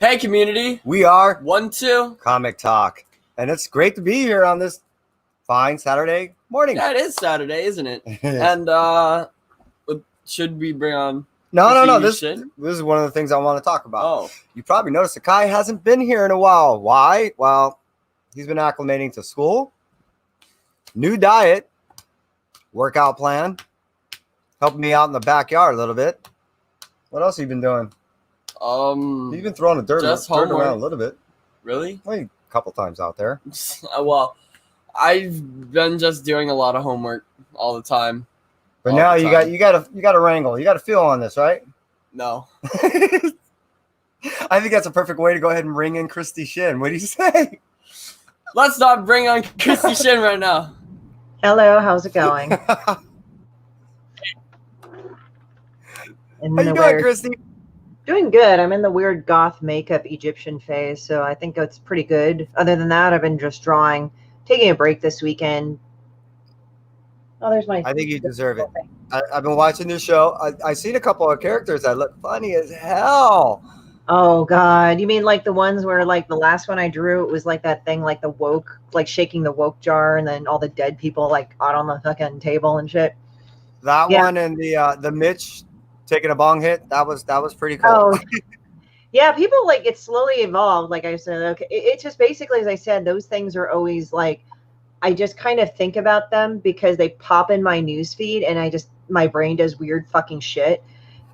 Hey, community. We are 1-2 Comic Talk, and it's great to be here on this fine Saturday morning. Yeah, it is Saturday, isn't it? And should we bring on? No. This is one of the things I want to talk about. Oh, you probably noticed that Kai hasn't been here in a while. Why? Well, he's been acclimating to school, new diet, workout plan, helping me out in the backyard a little bit. What else have you been doing? You've been throwing the dirt around a little bit. Really? Well, a couple times out there. Well, I've been just doing a lot of homework all the time. But now you got to wrangle. You got to feel on this, right? No. I think that's a perfect way to go ahead and ring in Christie Shinn. What do you say? Let's not bring on Christie Shinn right now. Hello, how's it going? How you doing, Christie? Doing good. I'm in the weird goth makeup Egyptian phase, so I think it's pretty good. Other than that, I've been just drawing, taking a break this weekend. Oh, there's my... I think you deserve it. I've been watching your show. I've seen a couple of characters that look funny as hell. Oh, God. You mean like the ones where, like, the last one I drew, it was like that thing, like the woke, like shaking the woke jar, and then all the dead people, like, out on the fucking table and shit? That one and the Mitch taking a bong hit, that was pretty cool. Oh, yeah, people, like, it slowly evolved. Like I said, okay, it's just basically, as I said, those things are always like, I just kind of think about them because they pop in my news feed, and my brain does weird fucking shit.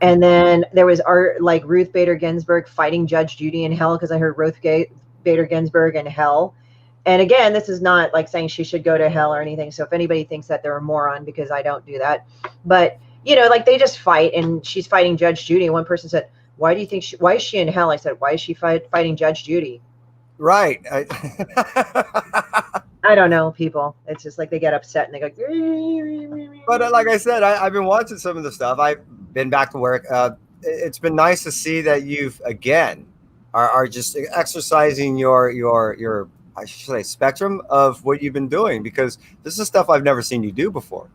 And then there was art like Ruth Bader Ginsburg fighting Judge Judy in hell, because I heard Ruth Bader Ginsburg in hell. And again, this is not like saying she should go to hell or anything. So if anybody thinks that, they're a moron, because I don't do that. But you know, like, they just fight, and she's fighting Judge Judy. And one person said, why do you think why is she in hell? I said, why is she fighting Judge Judy? Right. I don't know, people. It's just like they get upset and they go. But like I said, I've been watching some of the stuff. I've been back to work. It's been nice to see that you've, again, are just exercising your I should say, spectrum of what you've been doing, because this is stuff I've never seen you do before.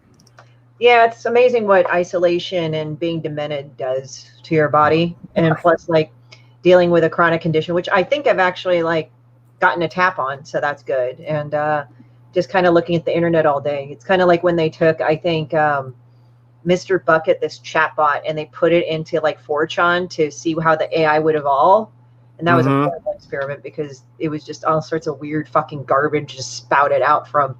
Yeah, it's amazing what isolation and being demented does to your body. And plus, like, dealing with a chronic condition, which I think I've actually, like, gotten a tap on. So that's good. And just kind of looking at the internet all day. It's kind of like when they took, I think, Mr. Bucket, this chatbot, and they put it into, like, 4chan to see how the AI would evolve. And that was a horrible experiment, because it was just all sorts of weird fucking garbage just spouted out from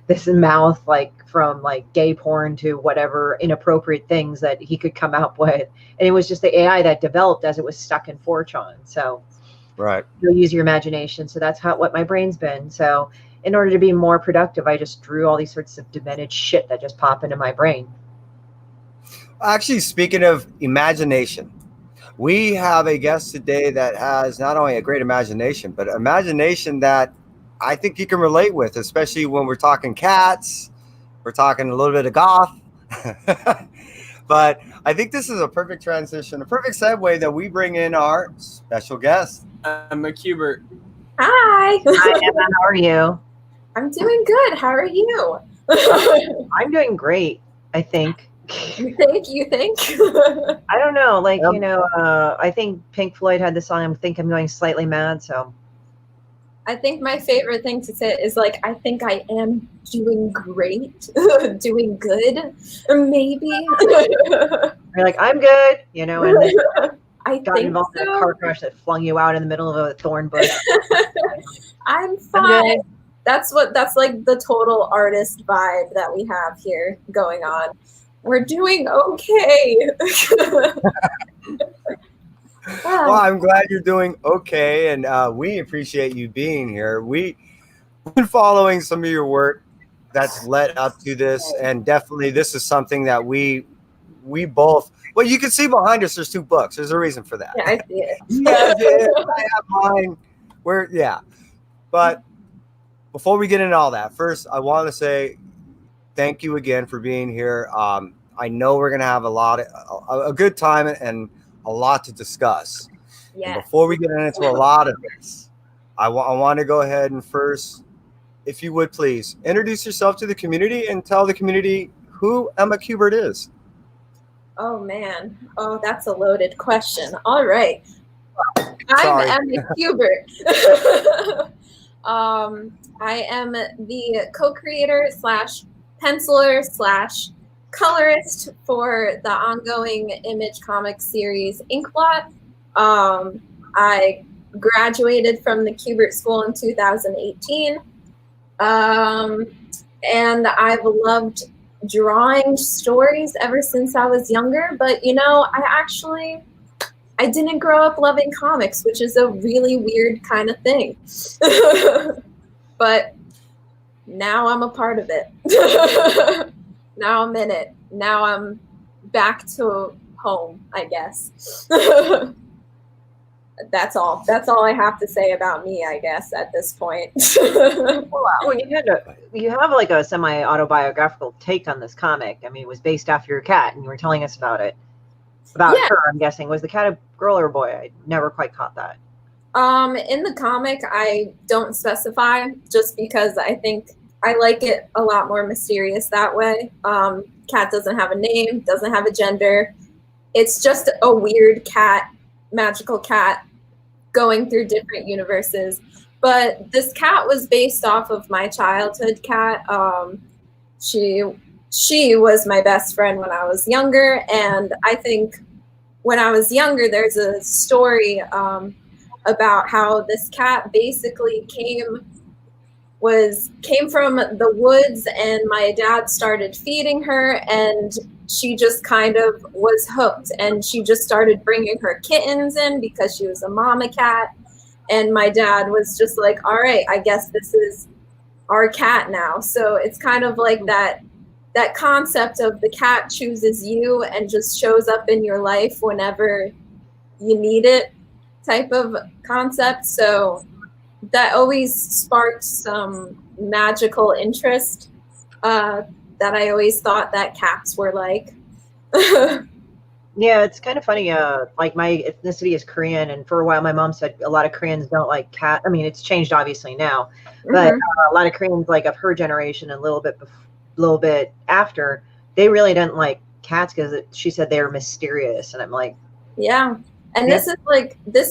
this mouth, like from like gay porn to whatever inappropriate things that he could come out with. And it was just the AI that developed as it was stuck in 4chan. So right, you'll use your imagination. So that's what my brain's been. So in order to be more productive, I just drew all these sorts of demented shit that just pop into my brain. Actually, speaking of imagination, we have a guest today that has not only a great imagination, but imagination that I think you can relate with, especially when we're talking cats, we're talking a little bit of goth. But I think this is a perfect transition, a perfect segue that we bring in our special guest, Emma Kubert. Hi. Hi, Emma. How are you? I'm doing good. How are you? I'm doing great, I think. You think? I don't know. Like, you know, I think Pink Floyd had the song, I think I'm going slightly mad, so. I think my favorite thing to say is, like, I think I am doing great, doing good, or maybe. You're like, I'm good, you know, and then I got think involved in a car crash that flung you out in the middle of a thorn bush. I'm fine. That's like the total artist vibe that we have here going on. We're doing okay. Well, I'm glad you're doing okay, and we appreciate you being here. We've been following some of your work that's led up to this, and definitely this is something that we both. Well, you can see behind us. There's 2 books. There's a reason for that. Yeah, I see it. I have mine. But before we get into all that, first I want to say thank you again for being here. I know we're gonna have a good time and a lot to discuss. Yeah. And before we get into a lot of this, I want to go ahead and first, if you would please, introduce yourself to the community and tell the community who Emma Kubert is. Oh, man. Oh, that's a loaded question. All right. I'm Sorry. Emma Kubert. I am the co-creator / penciler / colorist for the ongoing image comic series Inkblot. I graduated from the Kubert School in 2018. And I've loved drawing stories ever since I was younger. But, you know, I didn't grow up loving comics, which is a really weird kind of thing. But now I'm a part of it. Now I'm in it. Now I'm back to home, I guess. That's all. That's all I have to say about me, I guess, at this point. Well, you have like a semi-autobiographical take on this comic. I mean, it was based off your cat, and you were telling us about it. About her, I'm guessing. Was the cat a girl or a boy? I never quite caught that. In the comic, I don't specify, just because I think I like it a lot more mysterious that way. Cat doesn't have a name, doesn't have a gender. It's just a weird cat, magical cat, going through different universes. But this cat was based off of my childhood cat. She was my best friend when I was younger, and I think when I was younger, there's a story about how this cat basically came from the woods, and my dad started feeding her, and she just kind of was hooked, and she just started bringing her kittens in because she was a mama cat. And my dad was just like, all right, I guess this is our cat now. So it's kind of like that concept of the cat chooses you and just shows up in your life whenever you need it type of concept. So that always sparked some magical interest that I always thought that cats were like. Yeah, it's kind of funny. Like my ethnicity is Korean, and for a while my mom said a lot of Koreans don't like cat. I mean, it's changed obviously now, but a lot of Koreans, like of her generation and a little bit after, they really didn't like cats because she said they were mysterious, and I'm like, yeah. And this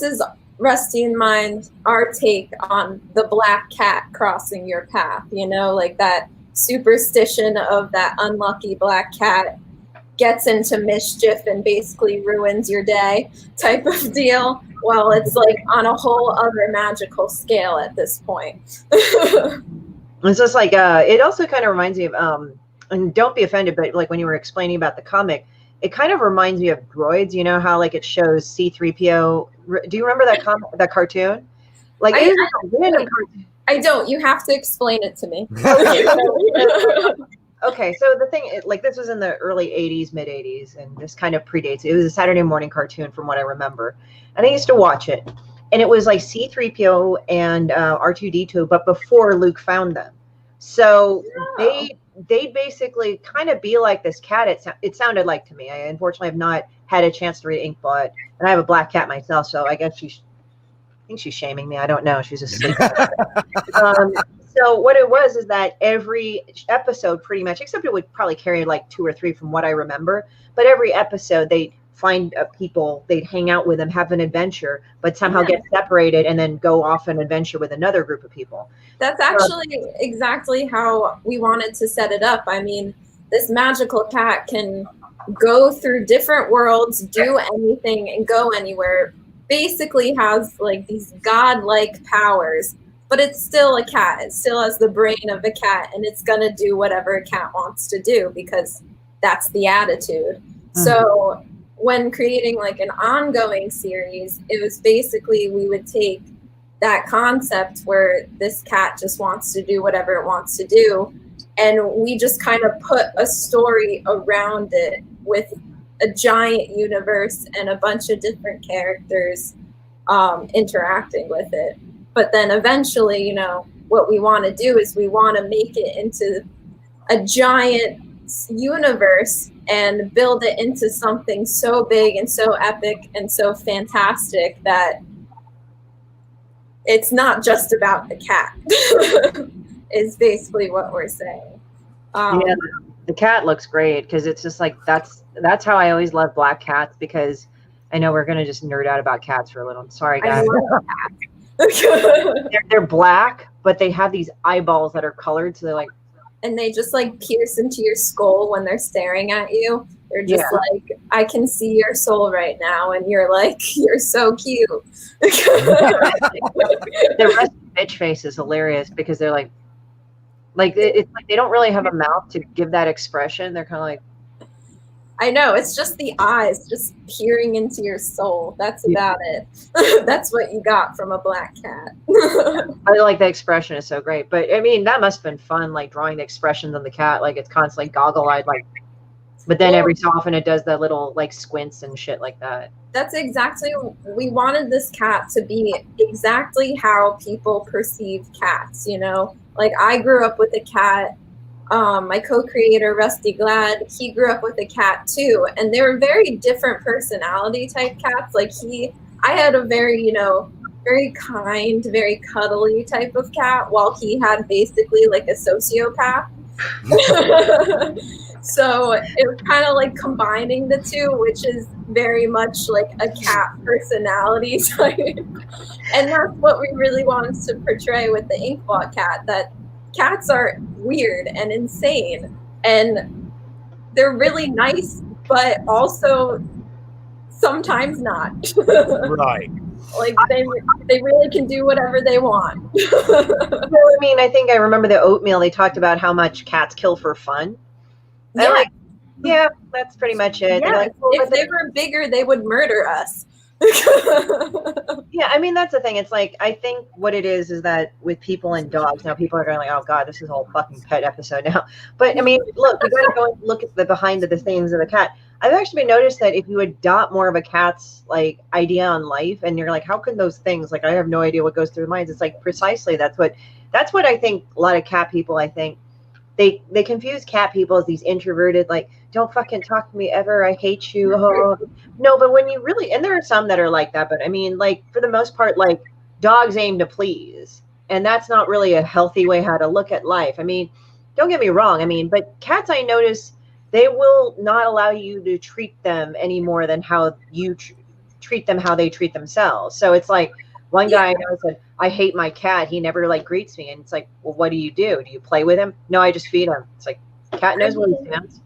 is Rusty and mine, our take on the black cat crossing your path, you know, like that superstition of that unlucky black cat gets into mischief and basically ruins your day type of deal. Well, it's like on a whole other magical scale at this point. It's just like, it also kind of reminds me of, and don't be offended, but like when you were explaining about the comic, it kind of reminds me of Droids. You know how like it shows C-3PO. Do you remember that cartoon? Like it was a random cartoon. I don't. You have to explain it to me. Okay, so the thing, like this was in the early 80s, mid 80s, and this kind of predates. It was a Saturday morning cartoon from what I remember. And I used to watch it. And it was like C-3PO and R2-D2, but before Luke found them. So they basically kind of be like this cat. It sounded like to me. I unfortunately have not had a chance to read Inkblot, and I have a black cat myself, so I guess I think she's shaming me. I don't know. She's asleep. So what it was is that every episode pretty much, except it would probably carry like 2 or 3 from what I remember, but every episode they'd find people, they'd hang out with them, have an adventure, but somehow get separated and then go off an adventure with another group of people. That's actually exactly how we wanted to set it up. I mean, this magical cat can go through different worlds, do anything, and go anywhere. Basically has like these godlike powers, but it's still a cat. It still has the brain of a cat, and it's gonna do whatever a cat wants to do because that's the attitude. So when creating like an ongoing series, it was basically we would take that concept where this cat just wants to do whatever it wants to do, and we just kind of put a story around it with a giant universe and a bunch of different characters interacting with it. But then eventually, you know, what we want to do is we want to make it into a giant universe and build it into something so big and so epic and so fantastic that it's not just about the cat is basically what we're saying. Yeah, the cat looks great because it's just like that's how I always love black cats, because I know we're gonna just nerd out about cats for a little. I'm sorry, I guys. love cats. They're black, but they have these eyeballs that are colored, so they're like, And they just like pierce into your skull when they're staring at you. They're just like, I can see your soul right now, and you're like, you're so cute. their rusty bitch face is hilarious because they're like it's like they don't really have a mouth to give that expression. They're kind of like, I know, it's just the eyes just peering into your soul. That's about it. That's what you got from a black cat. I like the expression is so great. But I mean, that must have been fun, like drawing the expressions on the cat, like it's constantly goggle-eyed, like, but then every so often it does that little like squints and shit like that. That's exactly, we wanted this cat to be exactly how people perceive cats, you know? Like I grew up with a cat. My co-creator Rusty Glad, he grew up with a cat too, and they were very different personality type cats. Like I had a very, you know, very kind, very cuddly type of cat, while he had basically like a sociopath. So it was kind of like combining the two, which is very much like a cat personality type. And that's what we really wanted to portray with the Inkblot cat, that cats are weird and insane, and they're really nice, but also sometimes not. Right. Like they really can do whatever they want. I mean, I think I remember the oatmeal. They talked about how much cats kill for fun. Yeah. Like, yeah, that's pretty much it. Yeah, Like, well, if they were bigger, they would murder us. yeah, I mean, that's the thing. It's like, I think what it is that with people and dogs, now people are going like, oh God, this is a whole fucking pet episode now. But I mean, look, you gotta go and look at the behind the things of the cat. I've actually noticed that if you adopt more of a cat's like idea on life, and you're like, how can those things, like, I have no idea what goes through their minds. It's like precisely that's what I think a lot of cat people, I think they confuse cat people as these introverted, like, don't fucking talk to me ever, I hate you. Oh. No, but when you really, and there are some that are like that, but I mean, like, for the most part, like, dogs aim to please, and that's not really a healthy way how to look at life. I mean, don't get me wrong, I mean, but cats, I notice, they will not allow you to treat them any more than how you treat them, how they treat themselves. So it's like, one guy I know said, I hate my cat, he never like greets me. And it's like, well, what do? Do you play with him? No, I just feed him. It's like, cat knows where he stands.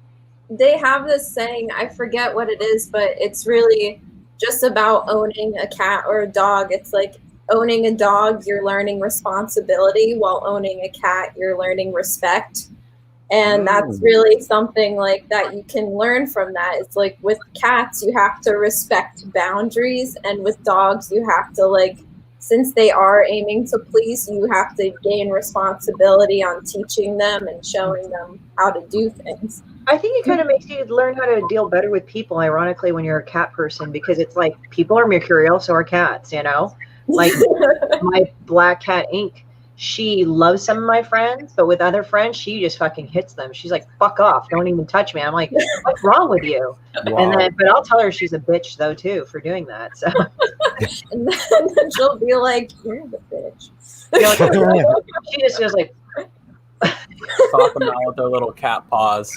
They have this saying, I forget what it is, but it's really just about owning a cat or a dog. It's like, owning a dog, you're learning responsibility, while owning a cat, you're learning respect. And that's really something like that you can learn from that. It's like with cats, you have to respect boundaries, and with dogs, you have to, like, since they are aiming to please, you have to gain responsibility on teaching them and showing them how to do things. I think it kind of makes you learn how to deal better with people, ironically, when you're a cat person, because it's like, people are mercurial, so are cats, you know? Like, my black cat Ink, she loves some of my friends, but with other friends, she just fucking hits them. She's like, fuck off, don't even touch me. I'm like, what's wrong with you? Wow. And then, but I'll tell her she's a bitch though too for doing that. So and then she'll be like, you're the bitch. You know, she just feels like talk them out with their little cat paws.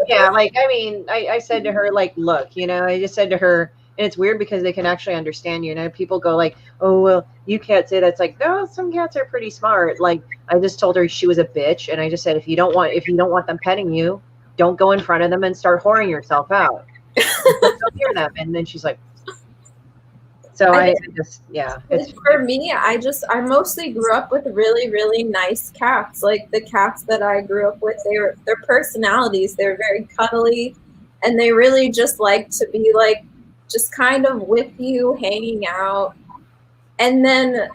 Yeah, like, I mean, I said to her, like, look, you know, I just said to her, and it's weird because they can actually understand you. You know, people go like, oh, well, you can't say that. It's like, no, some cats are pretty smart. Like, I just told her she was a bitch, and I just said, if you don't want them petting you, don't go in front of them and start whoring yourself out. Don't hear them. And then she's like, so I just, yeah. For me, I mostly grew up with really, really nice cats. Like the cats that I grew up with, their personalities, they're very cuddly, and they really just like to be like, just kind of with you, hanging out. And then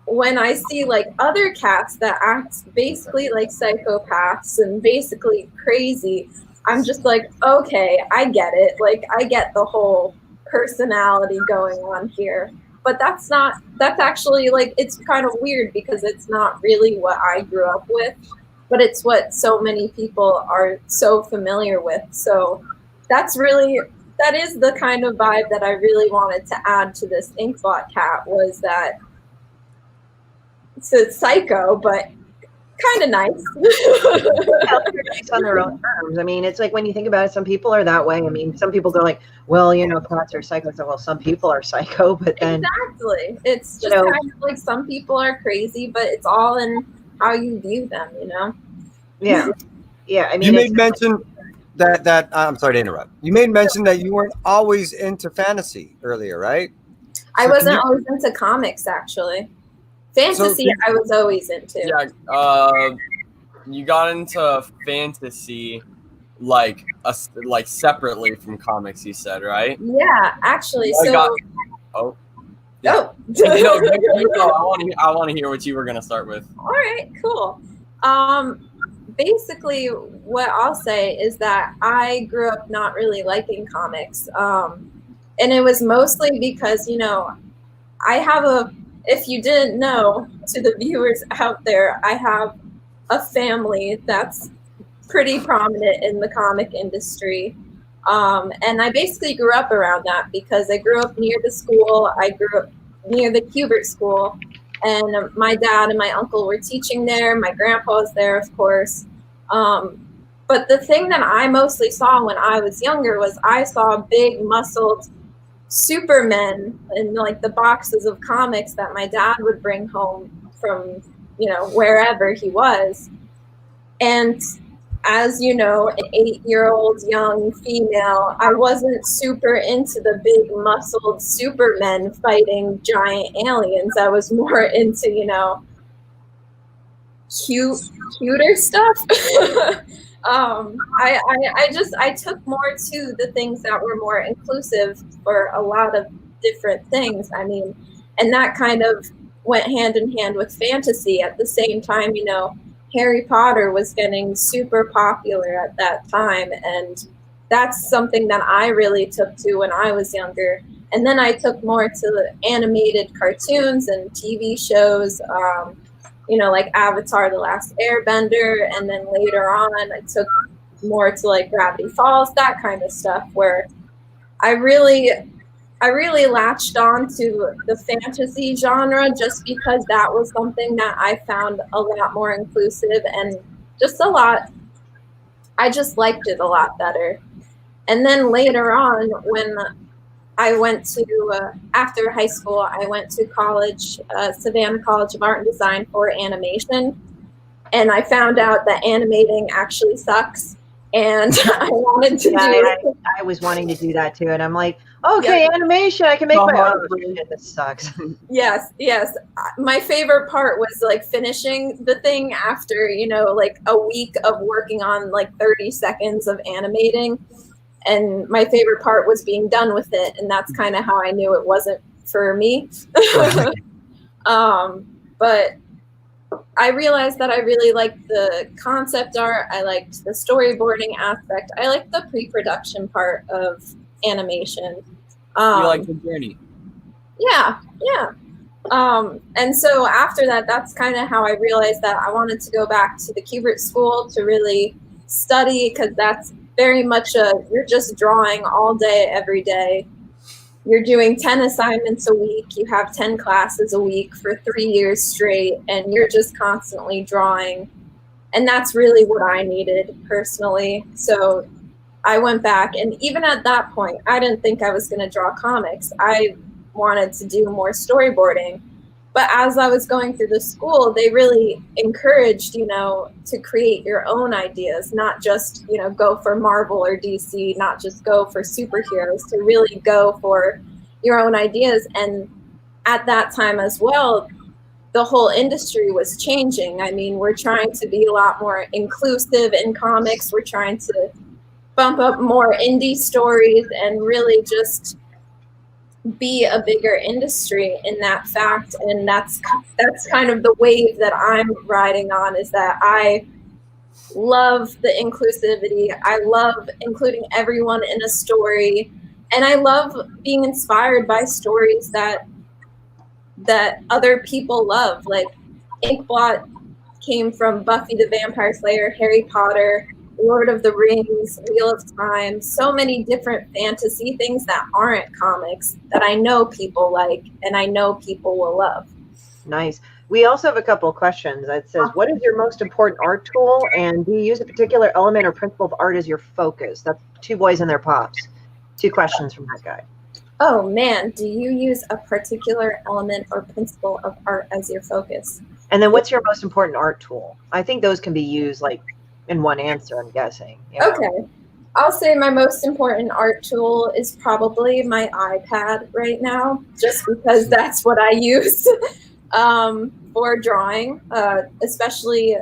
when I see like other cats that act basically like psychopaths and basically crazy, I'm just like, okay, I get it. Like, I get the whole personality going on here. But that's actually, like, it's kind of weird because it's not really what I grew up with, but it's what so many people are so familiar with. So that is the kind of vibe that I really wanted to add to this Inkblot cat, was that it's a psycho, but kind of nice. Based on their own terms. I mean, it's like when you think about it, some people are that way. I mean, some people go like, well, you know, cats are psycho. So, well, some people are psycho, but then Exactly. It's just kind of like some people are crazy, but it's all in how you view them, you know? Yeah. Yeah. I mean, You made mention that I'm sorry to interrupt. You made mention that you weren't always into fantasy earlier, right? I So wasn't always into comics, actually. Fantasy, I was always into. Yeah, you got into fantasy like separately from comics, you said, right? Yeah, actually. I So. got- oh. Oh. No, you go. I want to hear what you were gonna start with. All right, cool. Basically, what I'll say is that I grew up not really liking comics, and it was mostly because, you know, I have if you didn't know, to the viewers out there, I have a family that's pretty prominent in the comic industry. And I basically grew up around that because I grew up near the school. I grew up near the Kubert School, and my dad and my uncle were teaching there. My grandpa was there, of course. But the thing that I mostly saw when I was younger was I saw big muscled Supermen in like the boxes of comics that my dad would bring home from, you know, wherever he was. And as you know, an 8-year-old young female, I wasn't super into the big muscled Supermen fighting giant aliens. I was more into, you know, cuter stuff. I took more to the things that were more inclusive for a lot of different things. I mean, and that kind of went hand in hand with fantasy. At the same time, you know, Harry Potter was getting super popular at that time, and that's something that I really took to when I was younger. And then I took more to the animated cartoons and TV shows, you know, like Avatar: The Last Airbender, and then later on I took more to like Gravity Falls, that kind of stuff, where I really latched on to the fantasy genre just because that was something that I found a lot more inclusive and just a lot, I just liked it a lot better. And then later on, when I went to, after high school, I went to college, Savannah College of Art and Design for animation. And I found out that animating actually sucks. And I wanted to do it. I was wanting to do that too. And I'm like, okay, animation, I can make my own. Shit, this sucks. Yes. My favorite part was like finishing the thing after, you know, like a week of working on like 30 seconds of animating. And my favorite part was being done with it. And that's kind of how I knew it wasn't for me. But I realized that I really liked the concept art. I liked the storyboarding aspect. I liked the pre-production part of animation. You like the journey. Yeah. And so after that, that's kind of how I realized that I wanted to go back to the Kubert School to really study, because that's very much you're just drawing all day, every day. You're doing 10 assignments a week. You have 10 classes a week for 3 years straight, and you're just constantly drawing. And that's really what I needed personally. So I went back, and even at that point, I didn't think I was going to draw comics. I wanted to do more storyboarding. But as I was going through the school, they really encouraged, you know, to create your own ideas, not just, you know, go for Marvel or DC, not just go for superheroes, to really go for your own ideas. And at that time as well, the whole industry was changing. I mean, we're trying to be a lot more inclusive in comics. We're trying to bump up more indie stories and really just be a bigger industry in that fact. And that's kind of the wave that I'm riding on, is that I love the inclusivity. I love including everyone in a story, and I love being inspired by stories that other people love. Like Inkblot came from Buffy the Vampire Slayer, Harry Potter, Lord of the Rings, Wheel of Time, so many different fantasy things that aren't comics that I know people like and I know people will love. Nice. We also have a couple of questions that says, what is your most important art tool? And do you use a particular element or principle of art as your focus? That's two boys and their pops. 2 questions from that guy. Oh man, do you use a particular element or principle of art as your focus? And then what's your most important art tool? I think those can be used like in one answer, I'm guessing. Yeah. Okay. I'll say my most important art tool is probably my iPad right now, just because that's what I use for drawing, especially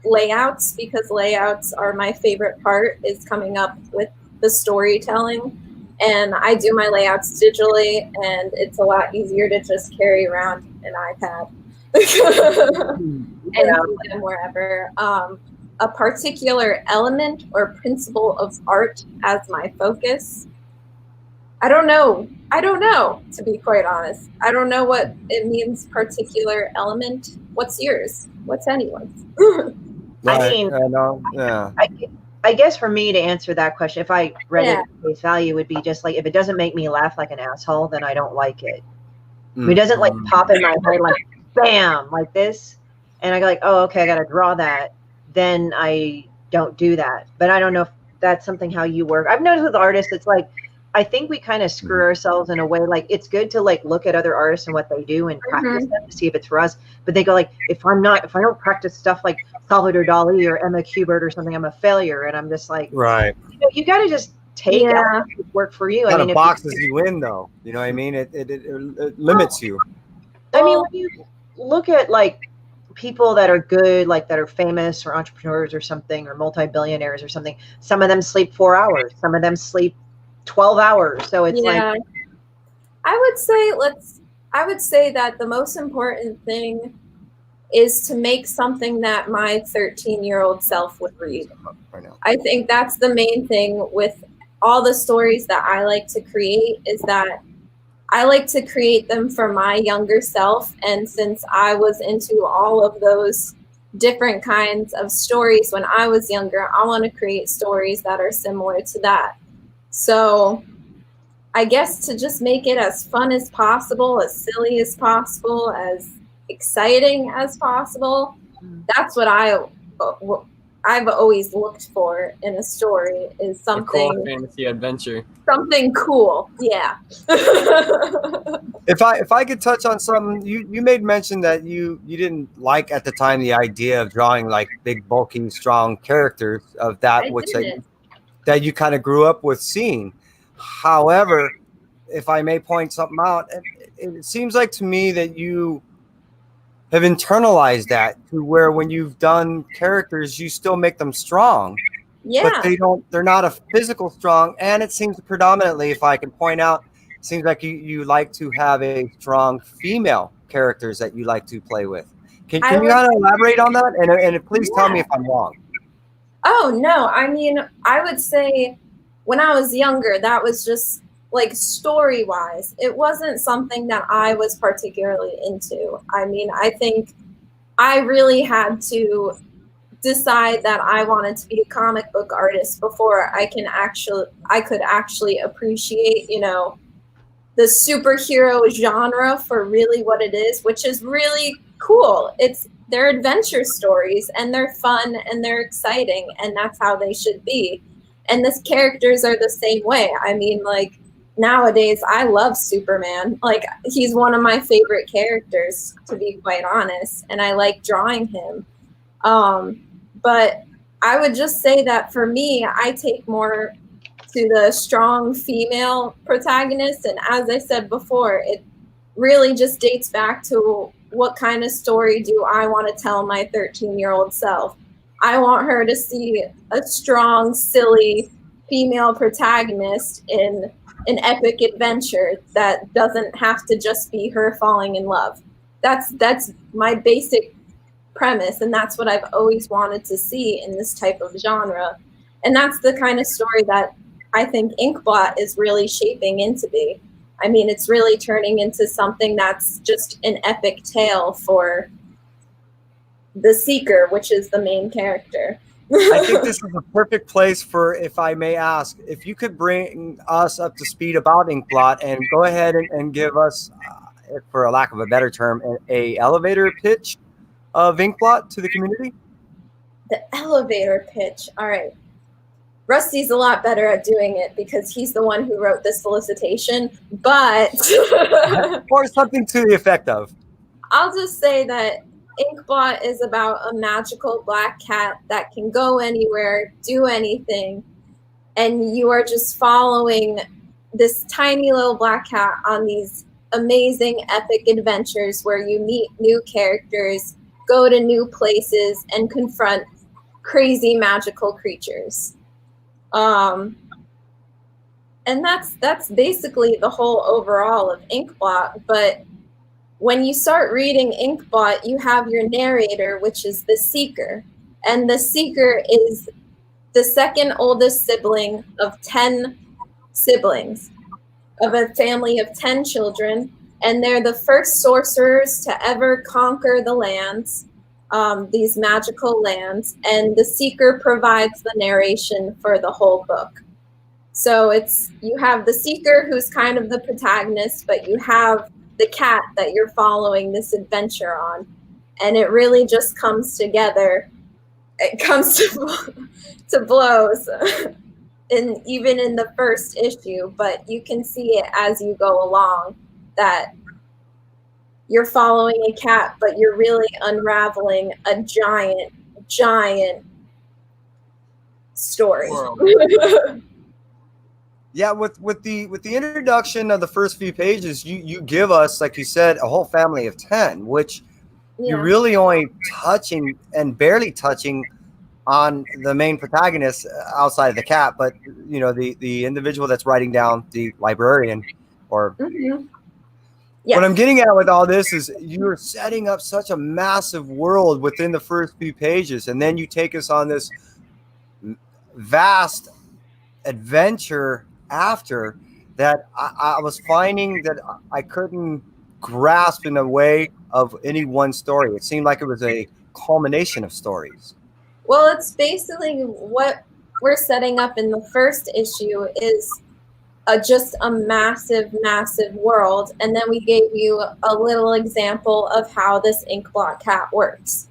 layouts, because layouts are my favorite part, is coming up with the storytelling. And I do my layouts digitally, and it's a lot easier to just carry around an iPad and do them wherever. A particular element or principle of art as my focus? I don't know. To be quite honest. I don't know what it means, particular element. What's yours? What's anyone's? I mean, yeah. I guess for me to answer that question, if I read it at face value, would be just like, if it doesn't make me laugh like an asshole, then I don't like it. If it doesn't like pop in my head like bam, like this, and I go like, oh, okay, I got to draw that, then I don't do that. But I don't know if that's something how you work. I've noticed with artists, it's like, I think we kind of screw ourselves in a way. Like, it's good to like look at other artists and what they do and practice them to see if it's for us. But they go like, if I don't practice stuff like Salvador Dali or Emma Kubert or something, I'm a failure. And I'm just like, right. You got to just take out what work for you. It I mean, boxes you in, though. You know what I mean? It limits you. I mean, when you look at like people that are good, like that are famous or entrepreneurs or something, or multi-billionaires or something, some of them sleep 4 hours, some of them sleep 12 hours. So it's like, I would say that the most important thing is to make something that my 13-year-old self would read. I think that's the main thing with all the stories that I like to create, is that I like to create them for my younger self. And since I was into all of those different kinds of stories when I was younger, I want to create stories that are similar to that. So I guess to just make it as fun as possible, as silly as possible, as exciting as possible, that's what I've always looked for in a story, is something, a cool fantasy adventure, something cool. Yeah. If I could touch on something, you made mention that you didn't like at the time the idea of drawing like big, bulky, strong characters of that that you kind of grew up with seeing. However, if I may point something out, it seems like to me that you have internalized that to where when you've done characters, you still make them strong. Yeah. But they're not a physical strong. And it seems predominantly, if I can point out, it seems like you like to have a strong female characters that you like to play with. Can you kind of elaborate on that? And please tell me if I'm wrong. Oh, no. I mean, I would say when I was younger, that was just like story-wise. It wasn't something that I was particularly into. I mean, I think I really had to decide that I wanted to be a comic book artist before I could actually appreciate, the superhero genre for really what it is, which is really cool. They're adventure stories, and they're fun, and they're exciting, and that's how they should be. And the characters are the same way. I mean, like, nowadays, I love Superman. Like, he's one of my favorite characters, to be quite honest, and I like drawing him. But I would just say that for me, I take more to the strong female protagonist. And as I said before, it really just dates back to what kind of story do I want to tell my 13-year-old self. I want her to see a strong, silly female protagonist in an epic adventure that doesn't have to just be her falling in love. That's my basic premise, and that's what I've always wanted to see in this type of genre. And that's the kind of story that I think Inkblot is really shaping into be. I mean, it's really turning into something that's just an epic tale for the Seeker, which is the main character. I think this is a perfect place for, if I may ask, if you could bring us up to speed about Inkblot and go ahead and give us for a lack of a better term, a elevator pitch of Inkblot to the community? The elevator pitch. All right. Rusty's a lot better at doing it because he's the one who wrote the solicitation, but Or something to the effect of. I'll just say that Inkblot is about a magical black cat that can go anywhere, do anything, and you are just following this tiny little black cat on these amazing epic adventures where you meet new characters, go to new places, and confront crazy magical creatures. And that's basically the whole overall of Inkblot. But when you start reading Inkblot, you have your narrator, which is the Seeker. And the Seeker is the second oldest sibling of 10 siblings, of a family of 10 children. And they're the first sorcerers to ever conquer the lands, these magical lands. And the Seeker provides the narration for the whole book. So you have the Seeker, who's kind of the protagonist, but you have the cat that you're following this adventure on. And it really just comes together. It comes to blows, even in the first issue, but you can see it as you go along, that you're following a cat, but you're really unraveling a giant story. Yeah, with the introduction of the first few pages, you give us, like you said, a whole family of 10, which you're really only touching and barely touching on the main protagonist outside of the cat, but you know, the individual that's writing down, the librarian, or Yes. What I'm getting at with all this is you're setting up such a massive world within the first few pages, and then you take us on this vast adventure after that. I was finding that I couldn't grasp in a way of any one story. It seemed like it was a culmination of stories. Well, it's basically what we're setting up in the first issue is just a massive world, and then we gave you a little example of how this Inkblot cat works.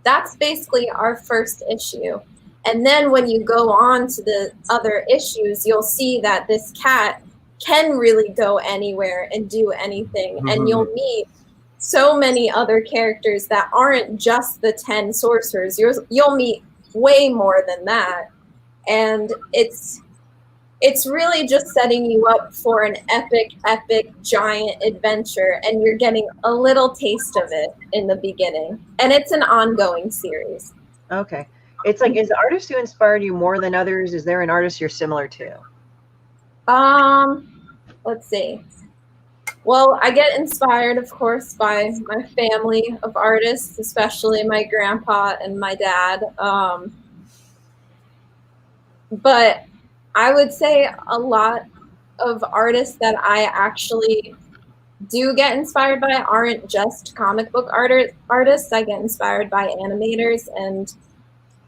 That's basically our first issue. And then when you go on to the other issues, you'll see that this cat can really go anywhere and do anything. And you'll meet so many other characters that aren't just the 10 sorcerers. You'll meet way more than that. And it's really just setting you up for an epic giant adventure, and you're getting a little taste of it in the beginning. And it's an ongoing series. Okay. It's like, is the artist who inspired you more than others? Is there an artist you're similar to? Let's see. Well, I get inspired, of course, by my family of artists, especially my grandpa and my dad. But I would say a lot of artists that I actually do get inspired by aren't just comic book artists. I get inspired by animators and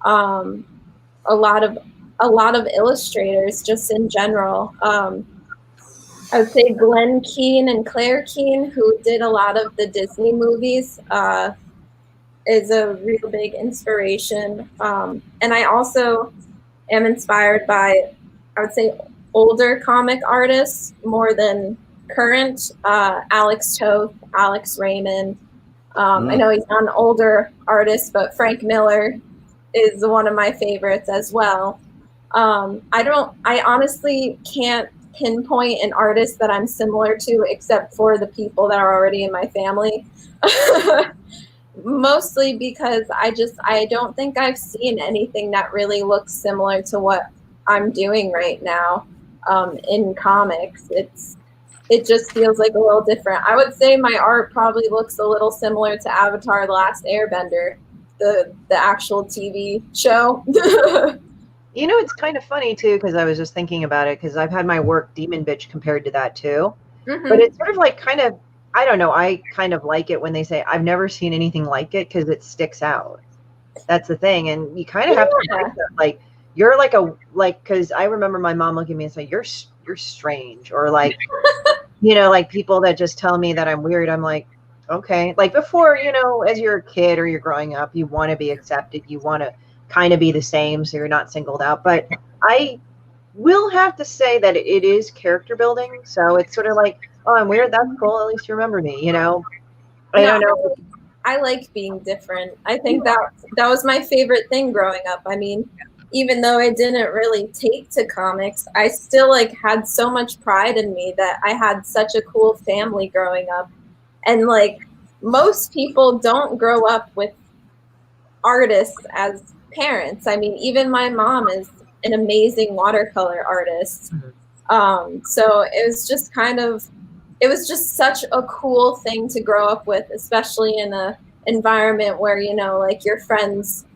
a lot of illustrators just in general. I would say Glenn Keane and Claire Keane, who did a lot of the Disney movies, is a real big inspiration. And I also am inspired by, I would say, older comic artists more than current. Alex Toth, Alex Raymond. I know he's not an older artist, but Frank Miller is one of my favorites as well. I honestly can't pinpoint an artist that I'm similar to, except for the people that are already in my family. Mostly because I don't think I've seen anything that really looks similar to what I'm doing right now in comics. It just feels like a little different. I would say my art probably looks a little similar to Avatar: The Last Airbender, the actual TV show. You know, it's kind of funny too, because I was just thinking about it, because I've had my work Demon Bitch compared to that too. But it's sort of like I don't know, I kind of like it when they say I've never seen anything like it, because it sticks out. That's the thing. And you kind of have to like that. Like, you're like because I remember my mom looking at me and saying, you're strange, or like you know, like people that just tell me that I'm weird, I'm like, okay. Like before, you know, as you're a kid or you're growing up, you want to be accepted. You want to kind of be the same so you're not singled out. But I will have to say that it is character building. So it's sort of like, oh, I'm weird. That's cool. At least you remember me, you know? I don't know. I like being different. I think that was my favorite thing growing up. I mean, even though I didn't really take to comics, I still like had so much pride in me that I had such a cool family growing up. And like most people don't grow up with artists as parents. I mean, even my mom is an amazing watercolor artist. So it was just it was just such a cool thing to grow up with, especially in a environment where, you know, like your friends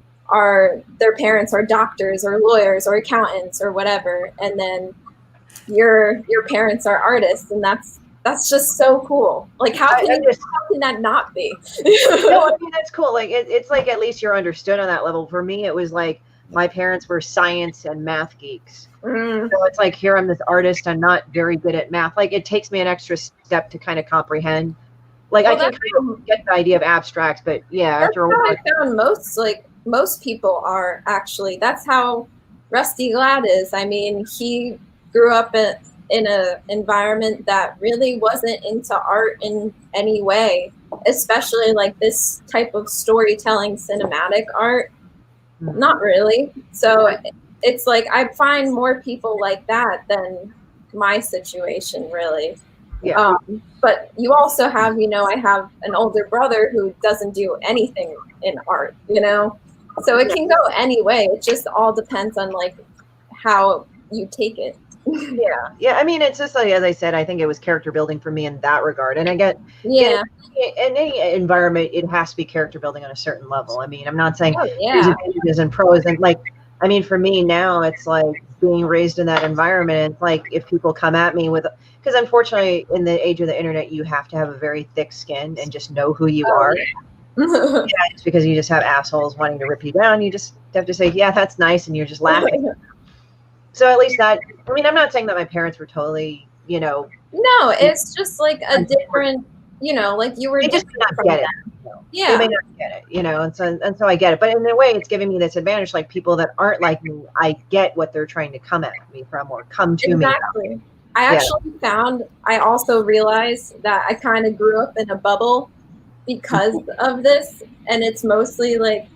their parents are doctors or lawyers or accountants or whatever, and then your parents are artists, and that's just so cool. Like how can that not be? No, I mean that's cool. Like it's like at least you're understood on that level. For me, it was like my parents were science and math geeks. So it's like, here I'm this artist, I'm not very good at math. Like it takes me an extra step to kind of comprehend. Like I can kind of get the idea of abstracts, but yeah, after a while, I found most people are actually. That's how Rusty Glad is. I mean, he grew up in an environment that really wasn't into art in any way, especially like this type of storytelling cinematic art. Not really. So it's like I find more people like that than my situation, really. Yeah. But you also have, you know, I have an older brother who doesn't do anything in art, you know, so it can go any way. It just all depends on like how you take it. Yeah. I mean, it's just like, as I said, I think it was character building for me in that regard. And I get, in any environment, it has to be character building on a certain level. I mean, I'm not saying there's advantages and pros, and like, I mean, for me now, it's like being raised in that environment. It's like if people come at me with, because unfortunately, in the age of the internet, you have to have a very thick skin and just know who you are. Yeah, it's because you just have assholes wanting to rip you down. You just have to say, yeah, that's nice, and you're just laughing. So at least that, I mean, I'm not saying that my parents were totally, you know. No, it's just like a different, you know, like you were they just different not get it. Yeah. They may not get it, you know, and so I get it. But in a way, it's giving me this advantage. Like people that aren't like me, I get what they're trying to come at me from or come to me. Exactly. I actually I also realized that I kind of grew up in a bubble because of this. And it's mostly like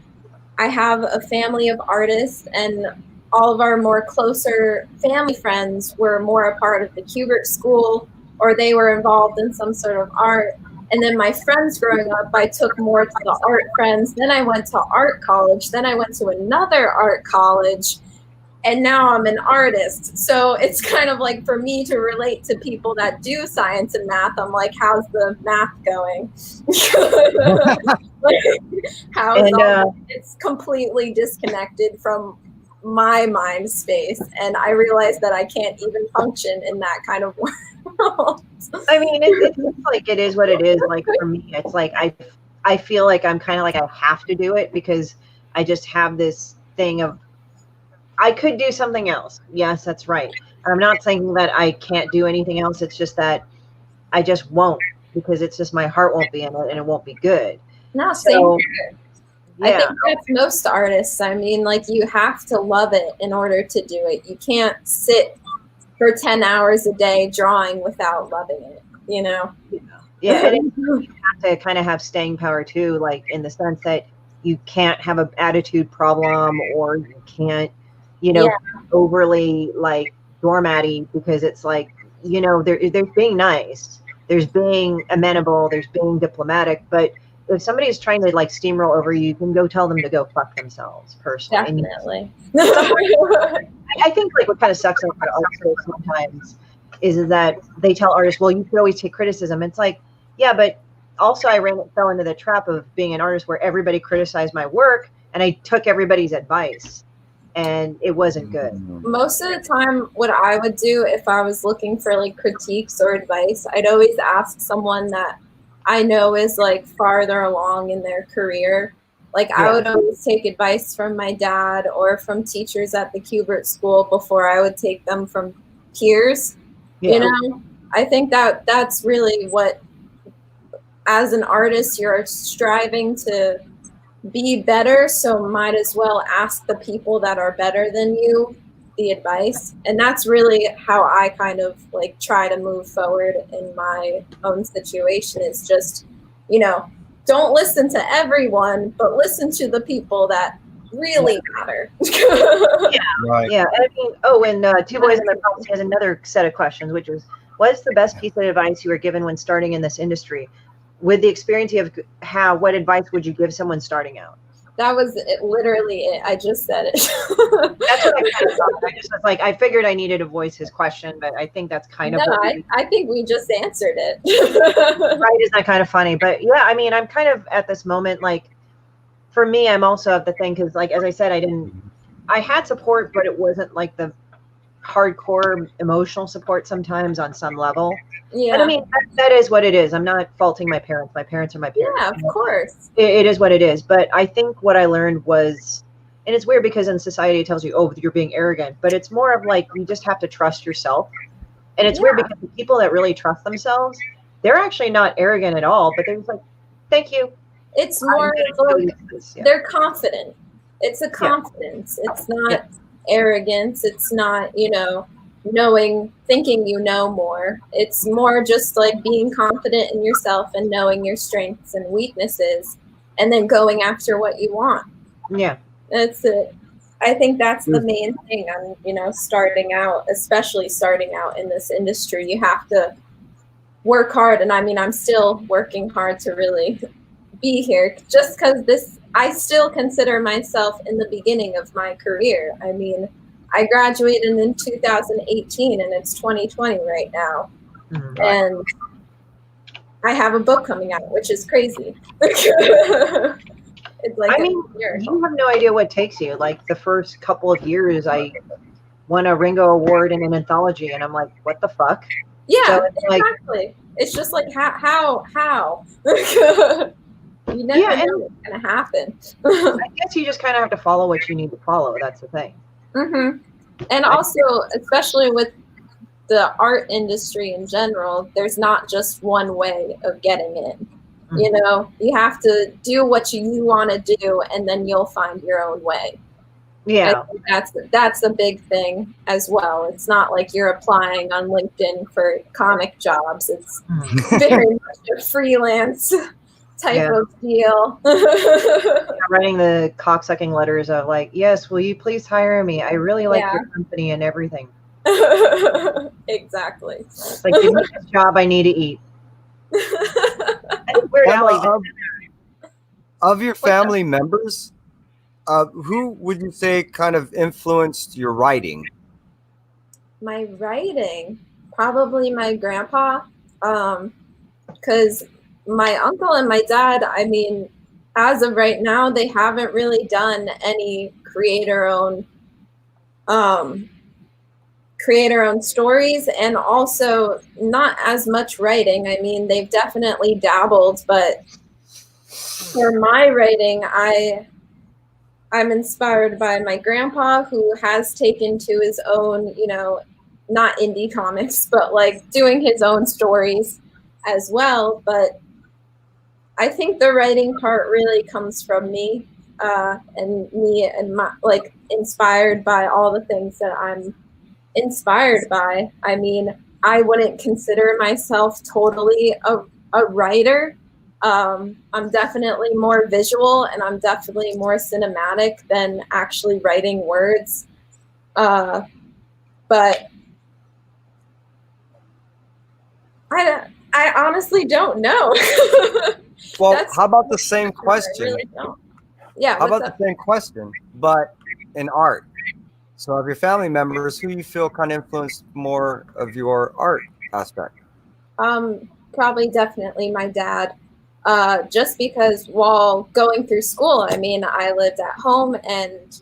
I have a family of artists, and all of our more closer family friends were more a part of the Kubert School, or they were involved in some sort of art. And then my friends growing up, I took more to the art friends. Then I went to art college. Then I went to another art college. And now I'm an artist. So it's kind of like for me to relate to people that do science and math, I'm like, how's the math going? It's completely disconnected from my mind space. And I realize that I can't even function in that kind of world. I mean, it's like it is what it is. Like for me, it's like I feel like I'm kind of like I have to do it because I just have this thing of I could do something else. Yes, that's right. I'm not saying that I can't do anything else. It's just that I just won't, because it's just my heart won't be in it and it won't be good. No, same here. Yeah. I think that's most artists. I mean, like you have to love it in order to do it. You can't sit for 10 hours a day drawing without loving it, you know? Yeah, and you have to kind of have staying power too, like in the sense that you can't have an attitude problem, or you can't, you know, overly like doormatty, because it's like, you know, there's being nice, there's being amenable, there's being diplomatic, but if somebody is trying to like steamroll over you, you can go tell them to go fuck themselves personally. Definitely. I think like what kind of sucks about art school sometimes is that they tell artists, well, you could always take criticism. It's like, yeah, but also I fell into the trap of being an artist where everybody criticized my work and I took everybody's advice, and it wasn't good. Most of the time, what I would do if I was looking for like critiques or advice, I'd always ask someone that I know is like farther along in their career. Like I would always take advice from my dad or from teachers at the Kubert School before I would take them from peers, you know? I think that that's really what, as an artist, you're striving to be better, so might as well ask the people that are better than you the advice. And that's really how I kind of like try to move forward in my own situation, is just, you know, don't listen to everyone, but listen to the people that really matter. Yeah. Right. Yeah. I mean, oh, and Two Boys in the Policy has another set of questions, which is, what's the best piece of advice you were given when starting in this industry? With the experience you have, what advice would you give someone starting out? That was it, literally it. I just said it. That's what I kind of thought. I just was like, I figured I needed to voice his question, but I think that's kind of I think we just answered it. right. Isn't that kind of funny? But yeah, I mean, I'm kind of at this moment, like, for me, I'm also of the thing, because like, as I said, I had support, but it wasn't like the hardcore emotional support sometimes on some level. Yeah. And I mean, that is what it is. I'm not faulting my parents. My parents are my parents. Yeah, of course. It is what it is. But I think what I learned was, and it's weird because in society it tells you, oh, you're being arrogant, but it's more of like, you just have to trust yourself. And it's weird because the people that really trust themselves, they're actually not arrogant at all, but they're just like, thank you. It's more like they're confident. It's a confidence. It's not arrogance. It's not, you know, thinking you know more. It's more just like being confident in yourself and knowing your strengths and weaknesses, and then going after what you want. Yeah. That's it. I think that's the main thing on, you know, starting out, especially starting out in this industry. You have to work hard. And I mean, I'm still working hard to really be here, just because I still consider myself in the beginning of my career. I mean, I graduated in 2018 and it's 2020 right now. Mm-hmm. And I have a book coming out, which is crazy. It's like, I mean, you have no idea what takes you. Like the first couple of years, I won a Ringo Award in an anthology, and I'm like, what the fuck? Yeah, so exactly. Like, it's just like, how? You never know what's going to happen. I guess you just kind of have to follow what you need to follow. That's the thing. Mm-hmm. And also, especially with the art industry in general, there's not just one way of getting in. Mm-hmm. You know, you have to do what you want to do, and then you'll find your own way. Yeah, that's a big thing as well. It's not like you're applying on LinkedIn for comic jobs. It's very much a freelance type of deal. Writing the cocksucking letters of like, yes, will you please hire me? I really like your company and everything. Exactly. It's like, give me this job, I need to eat. Of your family members, who would you say kind of influenced your writing? My writing? Probably my grandpa. Because my uncle and my dad, I mean, as of right now, they haven't really done any creator-owned stories, and also not as much writing. I mean, they've definitely dabbled, but for my writing, I'm inspired by my grandpa, who has taken to his own, you know, not indie comics, but like doing his own stories as well. But I think the writing part really comes from me, and me and my, like, inspired by all the things that I'm inspired by. I mean, I wouldn't consider myself totally a writer. I'm definitely more visual, and I'm definitely more cinematic than actually writing words. But I honestly don't know. Well, how about the same question? I really don't. Yeah. How about the same question, but in art? So of your family members, who you feel kind of influenced more of your art aspect? Probably definitely my dad. Just because while going through school, I mean, I lived at home, and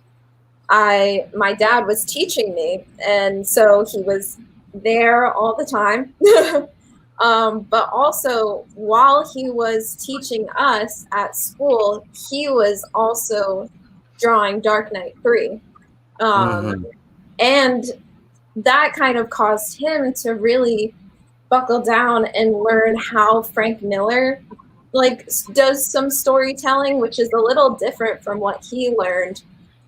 my dad was teaching me, and so he was there all the time. But also, while he was teaching us at school, he was also drawing Dark Knight 3. And that kind of caused him to really buckle down and learn how Frank Miller like does some storytelling, which is a little different from what he learned,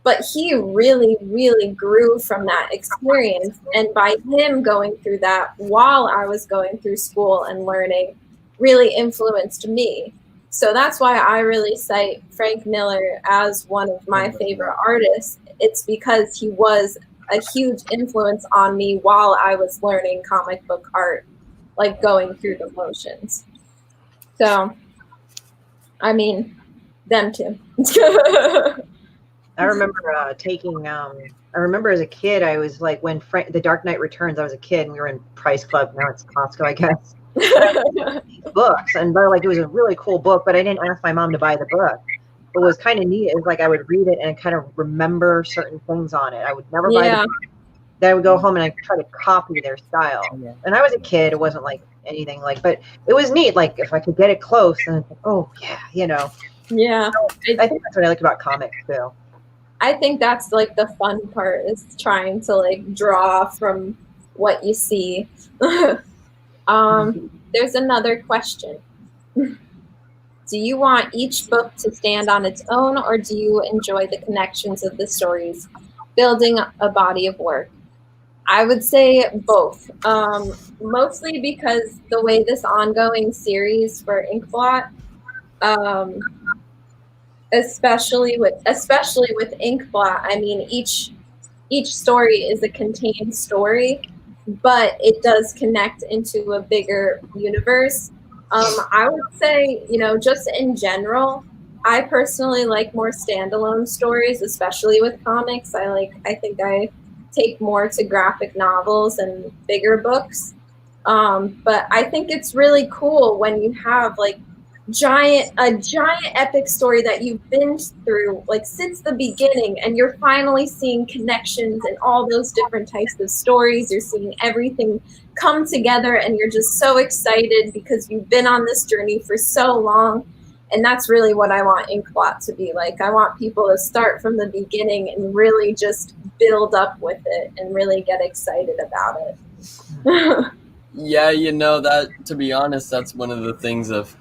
but he really, really grew from that experience. And by him going through that while I was going through school and learning really influenced me. So that's why I really cite Frank Miller as one of my favorite artists. It's because he was a huge influence on me while I was learning comic book art, like going through the motions. So, I mean, them too. I remember I remember as a kid, I was like, when The Dark Knight Returns, I was a kid and we were in Price Club. Now it's Costco, I guess. Books, and they're like, it was a really cool book, but I didn't ask my mom to buy the book. But what was kind of neat is like I would read it and kind of remember certain things on it. I would never buy the book. Then I would go home and I'd try to copy their style. Yeah. And I was a kid, it wasn't like anything like, but it was neat. Like if I could get it close and oh yeah, you know. Yeah. So I think that's what I like about comics too. I think that's like the fun part, is trying to like draw from what you see. There's another question. Do you want each book to stand on its own, or do you enjoy the connections of the stories, building a body of work? I would say both, mostly because the way this ongoing series for Inkblot, especially with Inkblot, I mean, each story is a contained story, but it does connect into a bigger universe. I would say, you know, just in general, I personally like more standalone stories, especially with comics. I think I take more to graphic novels and bigger books. But I think it's really cool when you have like a giant epic story that you've been through like since the beginning, and you're finally seeing connections in all those different types of stories. You're seeing everything come together and you're just so excited because you've been on this journey for so long. And that's really what I want Inkblot to be like. I want people to start from the beginning and really just build up with it and really get excited about it. Yeah, you know, that, to be honest, that's one of the things of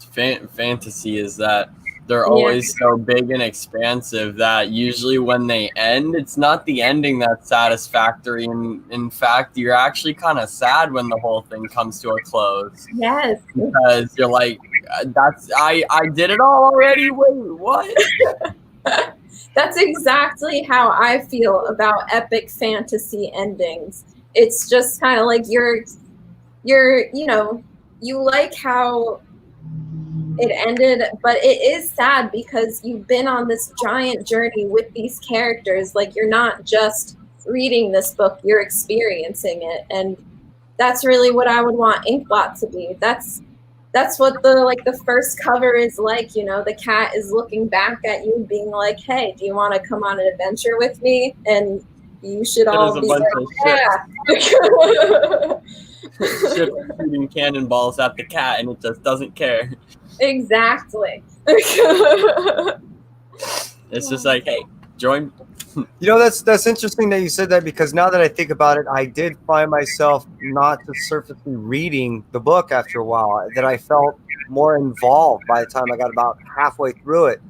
fantasy, is that they're always so big and expansive that usually when they end, it's not the ending that's satisfactory. And in fact, you're actually kind of sad when the whole thing comes to a close. Yes. Because you're like, I did it all already? Wait, what? That's exactly how I feel about epic fantasy endings. It's just kind of like you're, you know, you like how it ended, but it is sad because you've been on this giant journey with these characters. Like, you're not just reading this book, you're experiencing it. And that's really what I would want Inkblot to be. That's what the first cover is like, you know, the cat is looking back at you being like, hey, do you want to come on an adventure with me? And you should all be like, yeah. Ship shooting cannonballs at the cat and it just doesn't care. Exactly. It's just like, hey, join. You know, that's interesting that you said that, because now that I think about it, I did find myself not just surfacely reading the book after a while, that I felt more involved by the time I got about halfway through it,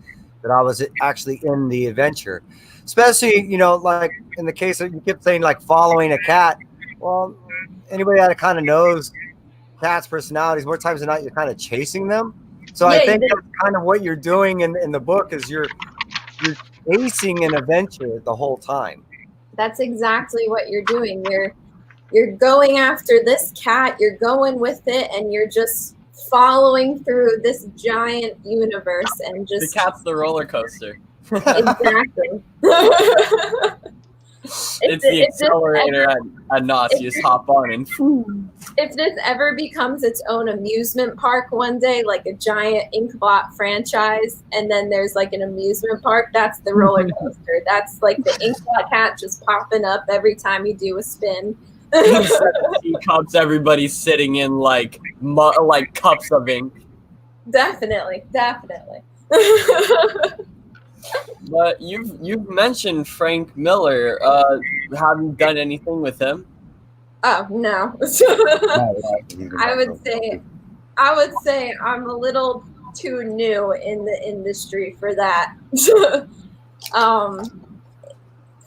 that I was actually in the adventure. Especially, you know, like in the case of, you kept saying like following a cat. Well, anybody that kind of knows cats' personalities, more times than not, you're kind of chasing them. So I think that's kind of what you're doing in the book, is you're chasing an adventure the whole time. That's exactly what you're doing. You're going after this cat, you're going with it, and you're just following through this giant universe and just... The cat's the roller coaster. Exactly. It's the accelerator at knots. You just hop on and... If this ever becomes its own amusement park one day, like a giant Inkblot franchise, and then there's like an amusement park, that's the roller coaster. That's like the Inkblot cat just popping up every time you do a spin. Teacups, everybody's sitting in like cups of ink. Definitely. But you've mentioned Frank Miller. Have you done anything with him? Oh no. I would say I'm a little too new in the industry for that.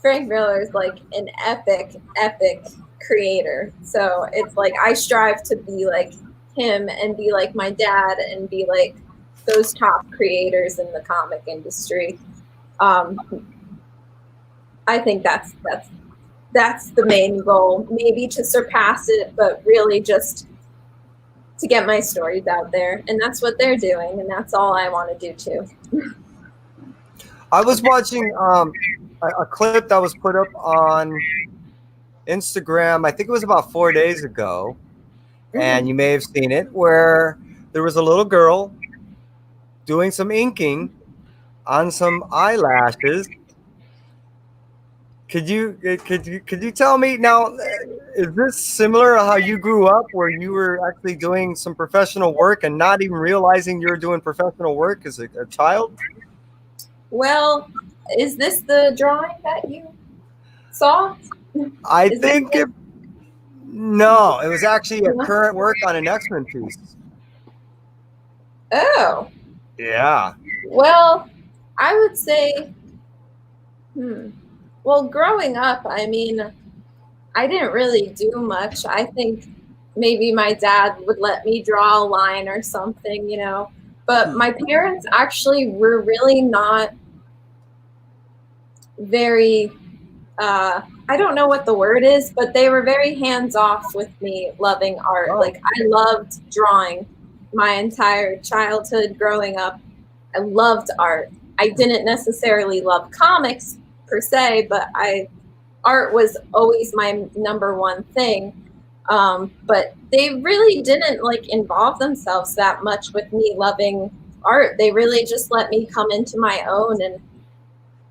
Frank Miller is like an epic creator. So it's like I strive to be like him and be like my dad and be like those top creators in the comic industry. I think that's the main goal. Maybe to surpass it, but really just to get my stories out there. And that's what they're doing, and that's all I want to do too. I was watching a clip that was put up on Instagram. I think it was about 4 days ago, and you may have seen it, where there was a little girl doing some inking on some eyelashes. Could you tell me now? Is this similar to how you grew up, where you were actually doing some professional work and not even realizing you were doing professional work as a child? Well, is this the drawing that you saw? I think it. No, it was actually a current work on an X-Men piece. Oh. Yeah. Well, I would say, well, growing up, I mean, I didn't really do much. I think maybe my dad would let me draw a line or something, you know. But my parents actually were really not very, I don't know what the word is, but they were very hands-off with me loving art. Oh. Like, I loved drawing my entire childhood growing up. I loved art. I didn't necessarily love comics per se, but art was always my number one thing. But they really didn't like involve themselves that much with me loving art. They really just let me come into my own and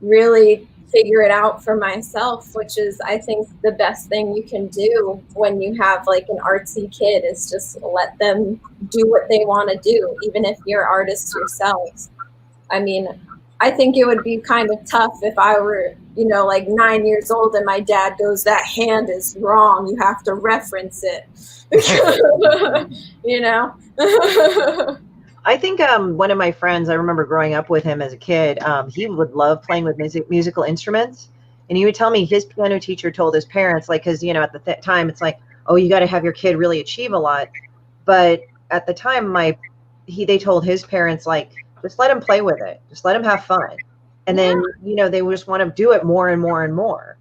really figure it out for myself, which is, I think, the best thing you can do when you have like an artsy kid, is just let them do what they want to do, even if you're artists yourselves. I mean, I think it would be kind of tough if I were, you know, like 9 years old and my dad goes, "That hand is wrong. You have to reference it." You know? I think one of my friends, I remember growing up with him as a kid, he would love playing with musical instruments. And he would tell me his piano teacher told his parents, like, because, you know, at the time it's like, oh, you got to have your kid really achieve a lot. But at the time, they told his parents, like, just let him play with it. Just let him have fun. And then, you know, they would just want to do it more and more and more.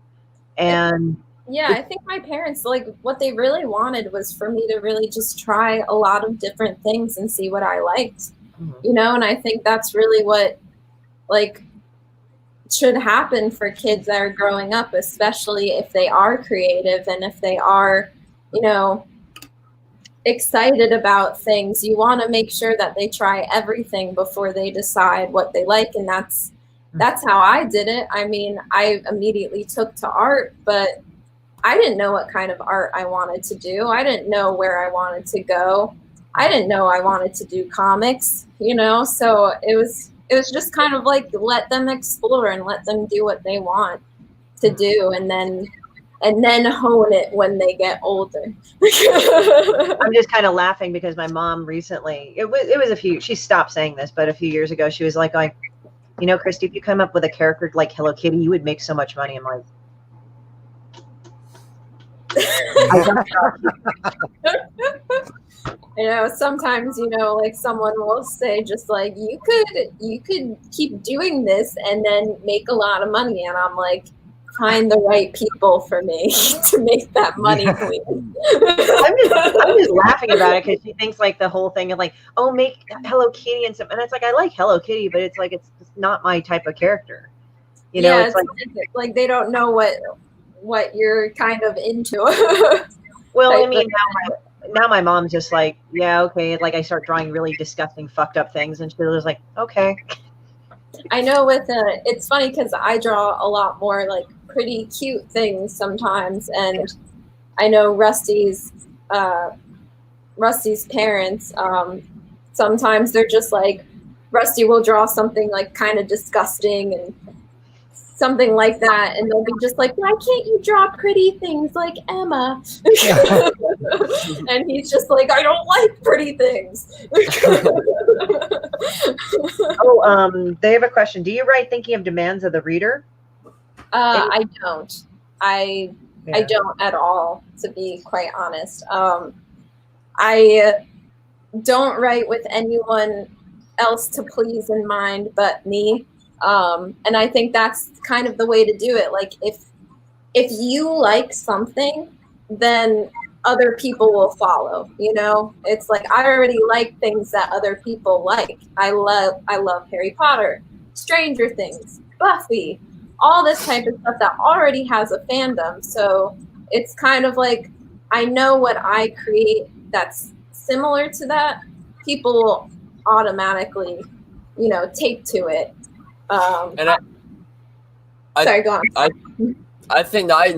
And yeah, I think my parents, like, what they really wanted was for me to really just try a lot of different things and see what I liked, you know? And I think that's really what, like, should happen for kids that are growing up, especially if they are creative and if they are, you know, excited about things. You want to make sure that they try everything before they decide what they like. And that's how I did it. I mean, I immediately took to art, but I didn't know what kind of art I wanted to do. I didn't know where I wanted to go. I didn't know I wanted to do comics, you know? So it was just kind of like, let them explore and let them do what they want to do, and then hone it when they get older. I'm just kind of laughing because my mom recently, it was she stopped saying this, but a few years ago, she was like, you know, Christie, if you come up with a character like Hello Kitty, you would make so much money. I'm like, you know, sometimes, you know, like someone will say just like, you could keep doing this and then make a lot of money. And I'm like, find the right people for me to make that money, please. I'm just laughing about it because she thinks like the whole thing of like, oh, make Hello Kitty and stuff. And it's like, I like Hello Kitty, but it's like, it's not my type of character. You know, yeah, it's like they don't know what you're kind of into. Well, I mean, now my mom's just like, yeah, okay. Like I start drawing really disgusting, fucked up things, and she was like, okay. I know it's funny because I draw a lot more like pretty cute things sometimes, and I know Rusty's parents, sometimes they're just like, Rusty will draw something like kind of disgusting and something like that, and they'll be just like, why can't you draw pretty things like Emma? And he's just like, I don't like pretty things. They have a question. Do you write thinking of demands of the reader? I don't. I don't at all, to be quite honest. I don't write with anyone else to please in mind but me. And I think that's kind of the way to do it. Like if you like something, then other people will follow, you know? It's like, I already like things that other people like. I love Harry Potter, Stranger Things, Buffy, all this type of stuff that already has a fandom. So it's kind of like, I know what I create that's similar to that. People will automatically, you know, take to it. And sorry, go on. I think I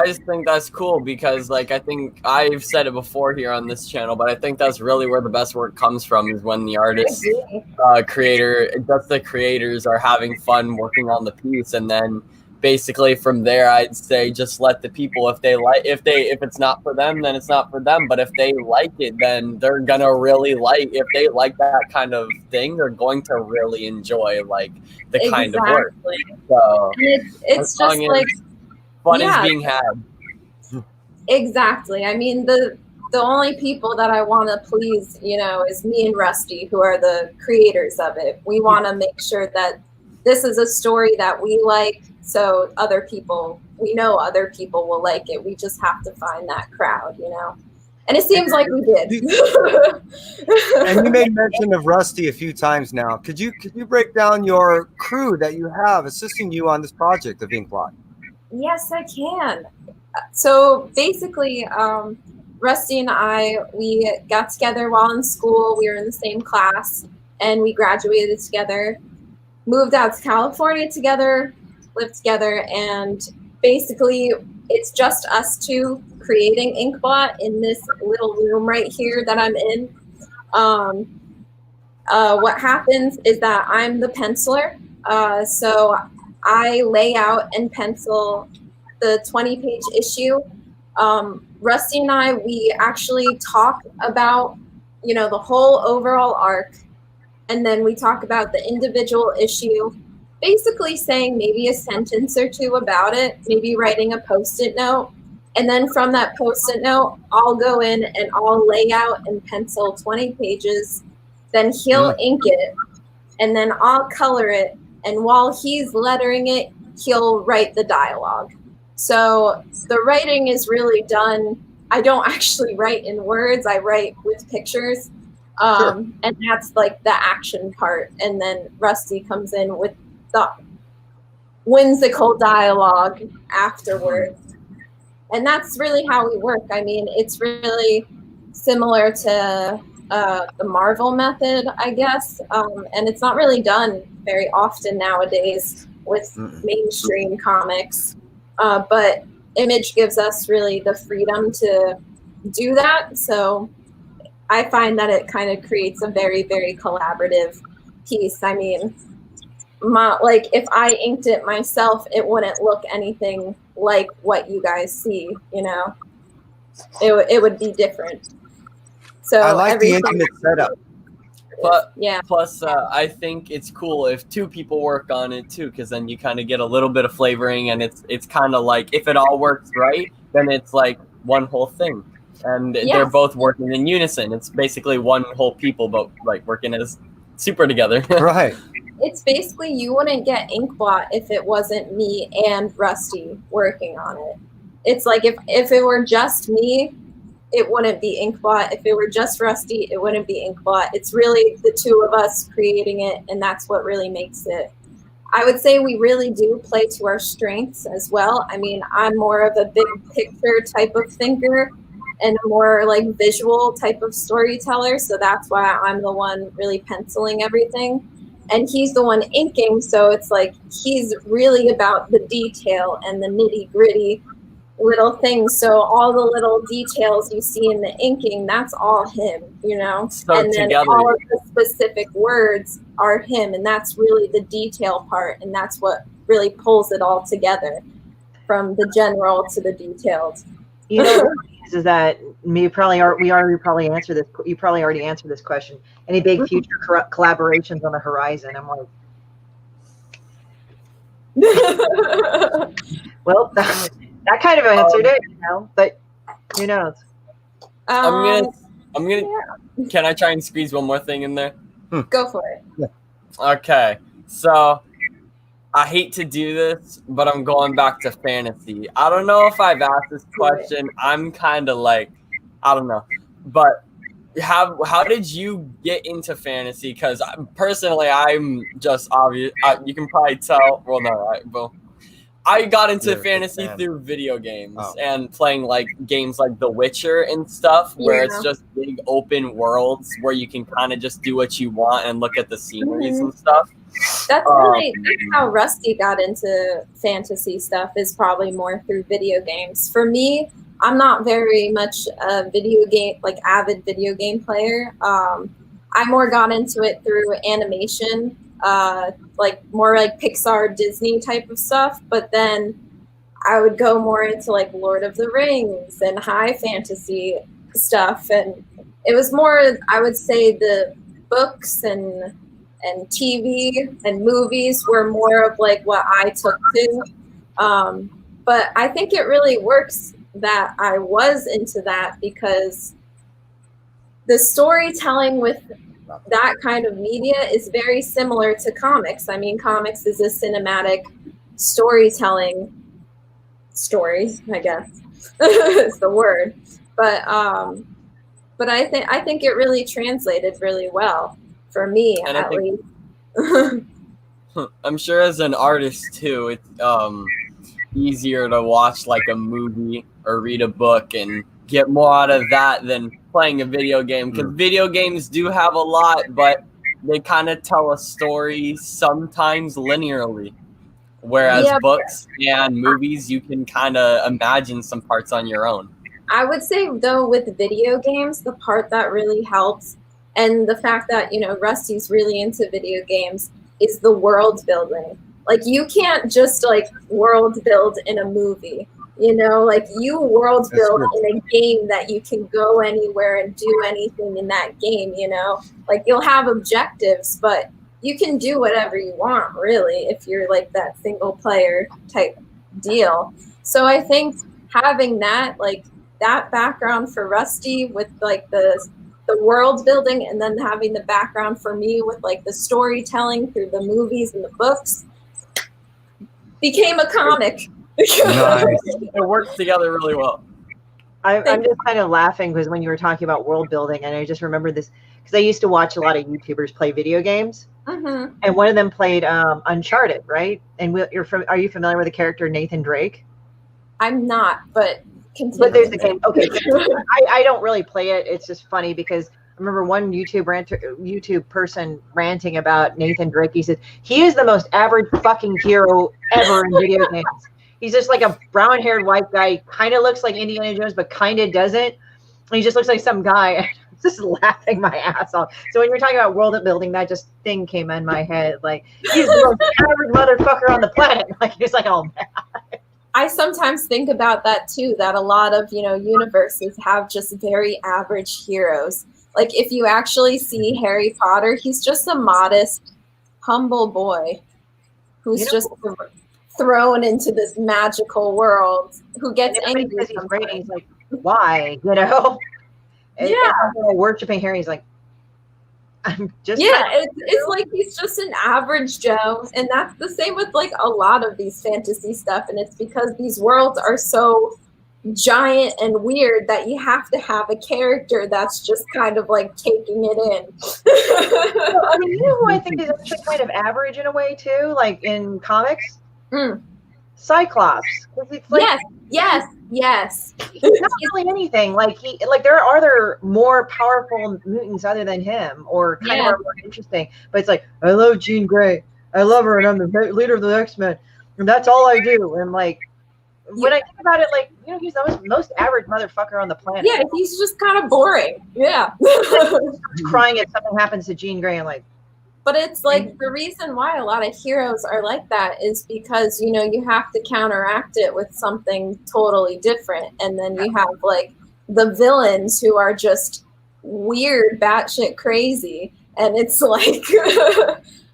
just think that's cool because, like, I think I've said it before here on this channel, but I think that's really where the best work comes from, is when the artist, the creators are having fun working on the piece, and then basically from there, I'd say just let the people, if it's not for them, then it's not for them. But if they like it, then they're gonna really if they like that kind of thing, they're going to really enjoy like the kind of work. So it's just like fun is being had. Exactly. I mean, the only people that I want to please, you know, is me and Rusty, who are the creators of it. We want to make sure that this is a story that we like, so we know other people will like it. We just have to find that crowd, you know? And it seems like we did. And you made mention of Rusty a few times now. Could you break down your crew that you have assisting you on this project of Inkblot? Yes, I can. So basically, Rusty and I, we got together while in school. We were in the same class, and we graduated together, moved out to California together, lived together, and basically it's just us two creating Inkblot in this little room right here that I'm in. What happens is that I'm the penciler, so I lay out and pencil the 20-page issue. Rusty and I, we actually talk about, you know, the whole overall arc, and then we talk about the individual issue, basically saying maybe a sentence or two about it, maybe writing a Post-it note. And then from that Post-it note, I'll go in and I'll lay out and pencil 20 pages. Then he'll ink it, and then I'll color it. And while he's lettering it, he'll write the dialogue. So the writing is really done. I don't actually write in words. I write with pictures. And that's like the action part. And then Rusty comes in with the whimsical dialogue afterwards. And that's really how we work. I mean, it's really similar to the Marvel method, I guess. And it's not really done very often nowadays with mainstream comics. But Image gives us really the freedom to do that. So I find that it kind of creates a very, very collaborative piece. I mean, like if I inked it myself, it wouldn't look anything like what you guys see, you know? It would be different. So I like the intimate setup. But yeah. Plus, I think it's cool if two people work on it too, because then you kind of get a little bit of flavoring, and it's kind of like if it all works right, then it's like one whole thing, and they're both working in unison. It's basically one whole people, but like working as super together. Right. It's basically, you wouldn't get Inkblot if it wasn't me and Rusty working on it. It's like if it were just me, it wouldn't be Inkblot. If it were just Rusty, it wouldn't be Inkblot. It's really the two of us creating it, and that's what really makes it. I would say we really do play to our strengths as well. I mean, I'm more of a big picture type of thinker and a more like visual type of storyteller, so that's why I'm the one really penciling everything. And he's the one inking, so it's like he's really about the detail and the nitty-gritty little things. So all the little details you see in the inking, that's all him, you know? So and then together, all of the specific words are him, and that's really the detail part, and that's what really pulls it all together from the general to the detailed. You know, what is that we probably answered this. You probably already answered this question. Any big future collaborations on the horizon? I'm like, well, that kind of answered it, you know. But who knows? I'm gonna. Yeah. Can I try and squeeze one more thing in there? Go for it. Yeah. Okay, so I hate to do this, but I'm going back to fantasy. I don't know if I've asked this question. I'm kind of like, I don't know, but how did you get into fantasy? Because personally, I'm just obvious. You can probably tell. Well, no, well, I got into fantasy through video games and playing like games like The Witcher and stuff, where it's just big open worlds where you can kind of just do what you want and look at the sceneries and stuff. That's really that's how Rusty got into fantasy stuff, is probably more through video games. For me, I'm not very much a video game, like avid video game player. I more got into it through animation, like more like Pixar, Disney type of stuff. But then I would go more into like Lord of the Rings and high fantasy stuff. And it was more, I would say, the books and TV and movies were more of like what I took to. But I think it really works that I was into that, because the storytelling with that kind of media is very similar to comics. I mean, comics is a cinematic storytelling story, I guess is the word. But I think it really translated really well for me, and at least. I'm sure as an artist too, it's easier to watch like a movie or read a book and get more out of that than playing a video game, because video games do have a lot, but they kind of tell a story sometimes linearly, whereas books and movies, you can kind of imagine some parts on your own. I would say, though, with video games, the part that really helps, and the fact that, you know, Rusty's really into video games, is the world building. Like, you can't just like world build in a movie. You know, like, you world build in a game that you can go anywhere and do anything in that game, you know? Like, you'll have objectives, but you can do whatever you want, really, if you're like that single player type deal. So I think having that, like, that background for Rusty with like the world building, and then having the background for me with like the storytelling through the movies and the books, became a comic. Nice. It works together really well. I'm just kind of laughing because when you were talking about world building, and I just remember this because I used to watch a lot of YouTubers play video games, and one of them played Uncharted, right? And are you familiar with the character Nathan Drake? I'm not, but continue. But there's the game. Okay, I don't really play it. It's just funny because I remember one YouTube person ranting about Nathan Drake. He said he is the most average fucking hero ever in video games. He's just like a brown-haired white guy, kind of looks like Indiana Jones, but kind of doesn't. And he just looks like some guy. I'm just laughing my ass off. So when you're talking about world building, that just thing came in my head. Like, he's the most average motherfucker on the planet. Like, he's like, oh, man. I sometimes think about that too, that a lot of, you know, universes have just very average heroes. Like, if you actually see Harry Potter, he's just a modest, humble boy who's just thrown into this magical world, who gets angry because he's great. He's like, why? You know? Worshipping Harry. He's like, I'm just it's like he's just an average Joe, and that's the same with like a lot of these fantasy stuff. And it's because these worlds are so giant and weird that you have to have a character that's just kind of like taking it in. I mean, you know who I think is actually kind of average in a way too, like in comics? Cyclops. It's like, yes. He's not really anything. Like there are other more powerful mutants other than him, or kind of more interesting. But it's like, I love Jean Grey. I love her, and I'm the leader of the X-Men, and that's all I do. And like, when I think about it, like, you know, he's the most average motherfucker on the planet. Yeah, he's just kind of boring. Yeah. Crying if something happens to Jean Grey, and like, But it's like the reason why a lot of heroes are like that is because, you know, you have to counteract it with something totally different. And then you have like the villains who are just weird, batshit crazy. And it's like,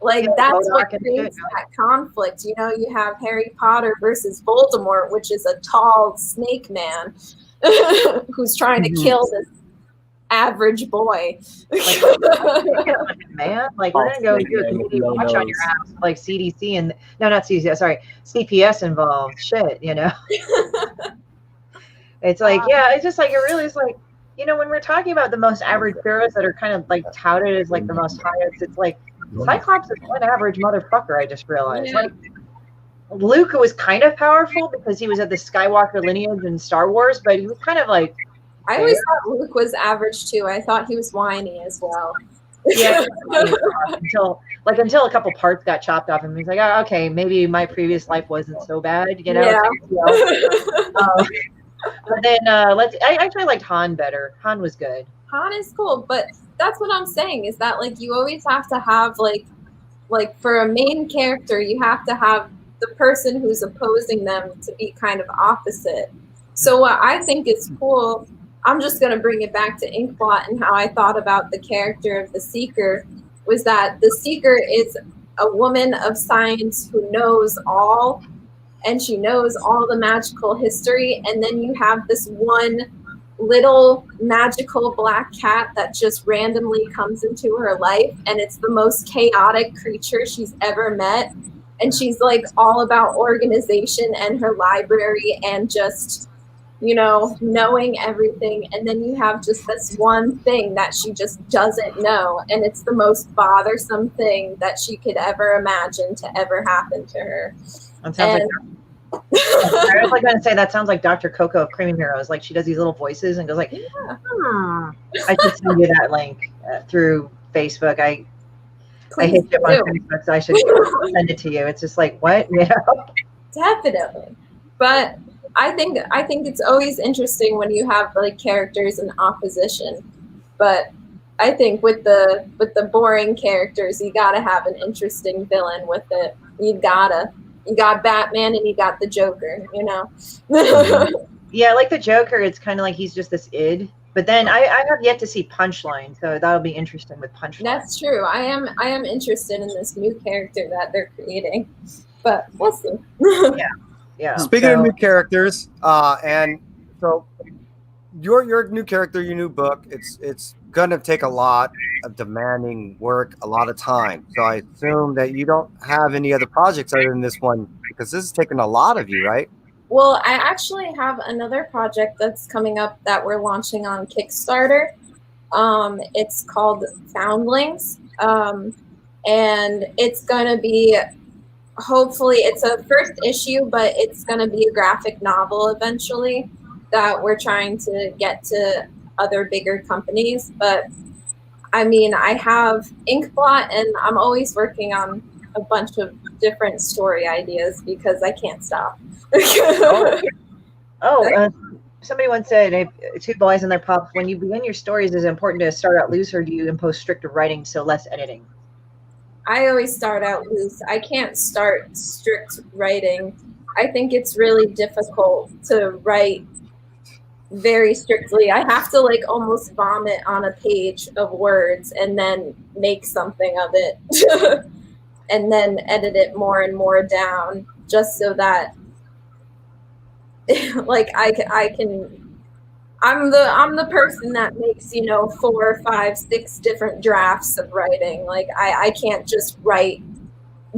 like that's what creates that conflict. You know, you have Harry Potter versus Voldemort, which is a tall snake man who's trying to kill this average boy. Man, like we're gonna go do a community watch on your ass, like CDC and no, not CDC, sorry, CPS involved. Shit, you know. It's like, yeah, it's just like it really is like, you know, when we're talking about the most average heroes that are kind of like touted as like the most highest, it's like Cyclops is one average motherfucker. I just realized, like, Luke was kind of powerful because he was of the Skywalker lineage in Star Wars, but he was kind of like. I always thought Luke was average too. I thought he was whiny as well. Yeah, until a couple parts got chopped off, and he's like, oh, okay, maybe my previous life wasn't so bad, you know. Yeah. But then I actually liked Han better. Han was good. Han is cool, but that's what I'm saying is that like you always have to have like for a main character, you have to have the person who's opposing them to be kind of opposite. So what I think is cool. I'm just going to bring it back to Inkblot and how I thought about the character of the Seeker was that the Seeker is a woman of science who knows all, and she knows all the magical history. And then you have this one little magical black cat that just randomly comes into her life. And it's the most chaotic creature she's ever met. And she's like all about organization and her library and just, you know, knowing everything. And then you have just this one thing that she just doesn't know. And it's the most bothersome thing that she could ever imagine to ever happen to her. That sounds like, I was like going to say, that sounds like Dr. Coco of Creaming Heroes. Like she does these little voices and goes like, I should send you that link through Facebook. I hit you on Facebook, so I should send it to you. It's just like, what? You know? Definitely. But I think it's always interesting when you have like characters in opposition, but I think with the boring characters, you gotta have an interesting villain with it. You got Batman and you got the Joker, you know. Yeah, like the Joker, it's kind of like he's just this id. But then I have yet to see Punchline, so that'll be interesting with Punchline. That's true. I am interested in this new character that they're creating, but we'll see. Yeah. Speaking of new characters, and so your new character, your new book, it's gonna take a lot of demanding work, a lot of time. So I assume that you don't have any other projects other than this one because this is taking a lot of you, right? Well, I actually have another project that's coming up that we're launching on Kickstarter. It's called Foundlings, and it's gonna be. Hopefully it's a first issue, but it's going to be a graphic novel eventually that we're trying to get to other bigger companies. But I mean, I have Inkblot and I'm always working on a bunch of different story ideas because I can't stop. Somebody once said, two boys and their pups, when you begin your stories, is it important to start out loose or do you impose stricter writing, so less editing? I always start out loose. I can't start strict writing. I think it's really difficult to write very strictly. I have to like almost vomit on a page of words and then make something of it and then edit it more and more down just so that like I can I'm the person that makes, 4, 5, 6 different drafts of writing. Like I can't just write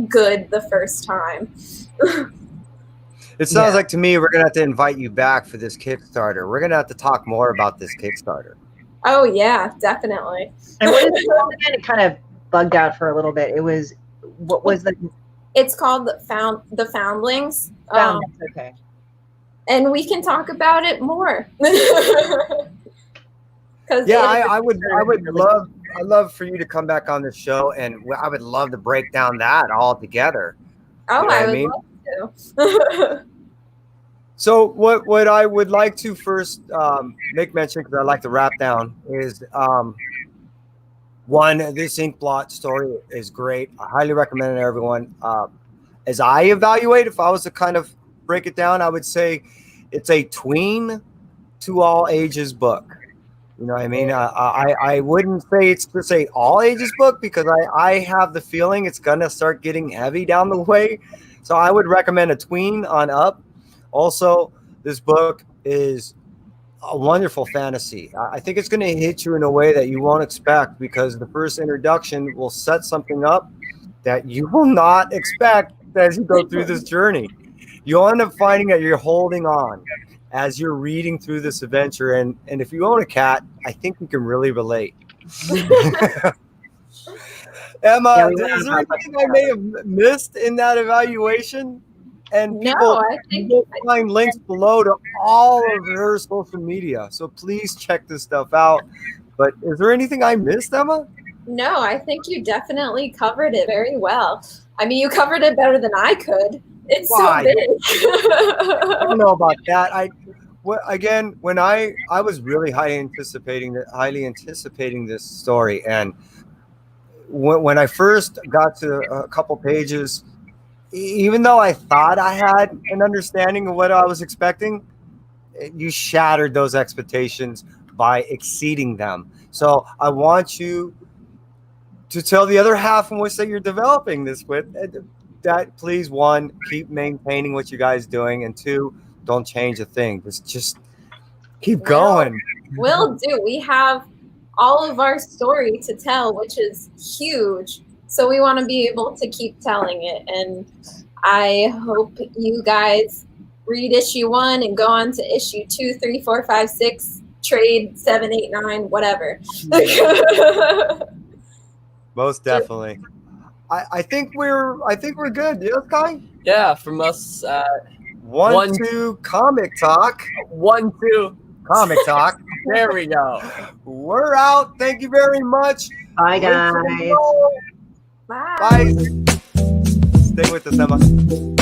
good the first time. It sounds like to me we're gonna have to invite you back for this Kickstarter. We're gonna have to talk more about this Kickstarter. Oh yeah, definitely. And what is it called again? It kind of bugged out for a little bit. It was what was the? It's called the Foundlings. Foundlings. Okay. And we can talk about it more. Yeah, I would love for you to come back on the show, and I would love to break down that all together. Oh, I would love to. So what I would like to first make mention, because I like to wrap down, is This Inkblot story is great. I highly recommend it to everyone. As I evaluate, if I was to kind of break it down, I would say it's a tween to all ages book. You know what I mean? I wouldn't say it's just a all ages book because I have the feeling it's going to start getting heavy down the way. So I would recommend a tween on up. Also, this book is a wonderful fantasy. I think it's going to hit you in a way that you won't expect because the first introduction will set something up that you will not expect as you go through this journey. You'll end up finding that you're holding on as you're reading through this adventure. And if you own a cat, I think you can really relate. Emma, is there anything I may have missed in that evaluation? And people will find links below to all of her social media. So please check this stuff out. But is there anything I missed, Emma? No, I think you definitely covered it very well. I mean, you covered it better than I could. It's so big. I don't know about that. When I was really highly anticipating this story, and when I first got to a couple pages, even though I thought I had an understanding of what I was expecting, you shattered those expectations by exceeding them. So I want you to tell the other half in which that you're developing this with that, please, one, keep maintaining what you guys doing, and two, don't change a thing. Just keep going. Will do. We have all of our story to tell, which is huge. So we want to be able to keep telling it. And I hope you guys read issue 1 and go on to issue 2, 3, 4, 5, 6, trade 7, 8, 9, whatever. Most definitely. I think we're good. Yes, Kai? Yeah, from us. 1, 2, comic talk. 1, 2. Comic talk. There we go. We're out. Thank you very much. Bye, guys. Bye. Bye. Stay with us, Emma.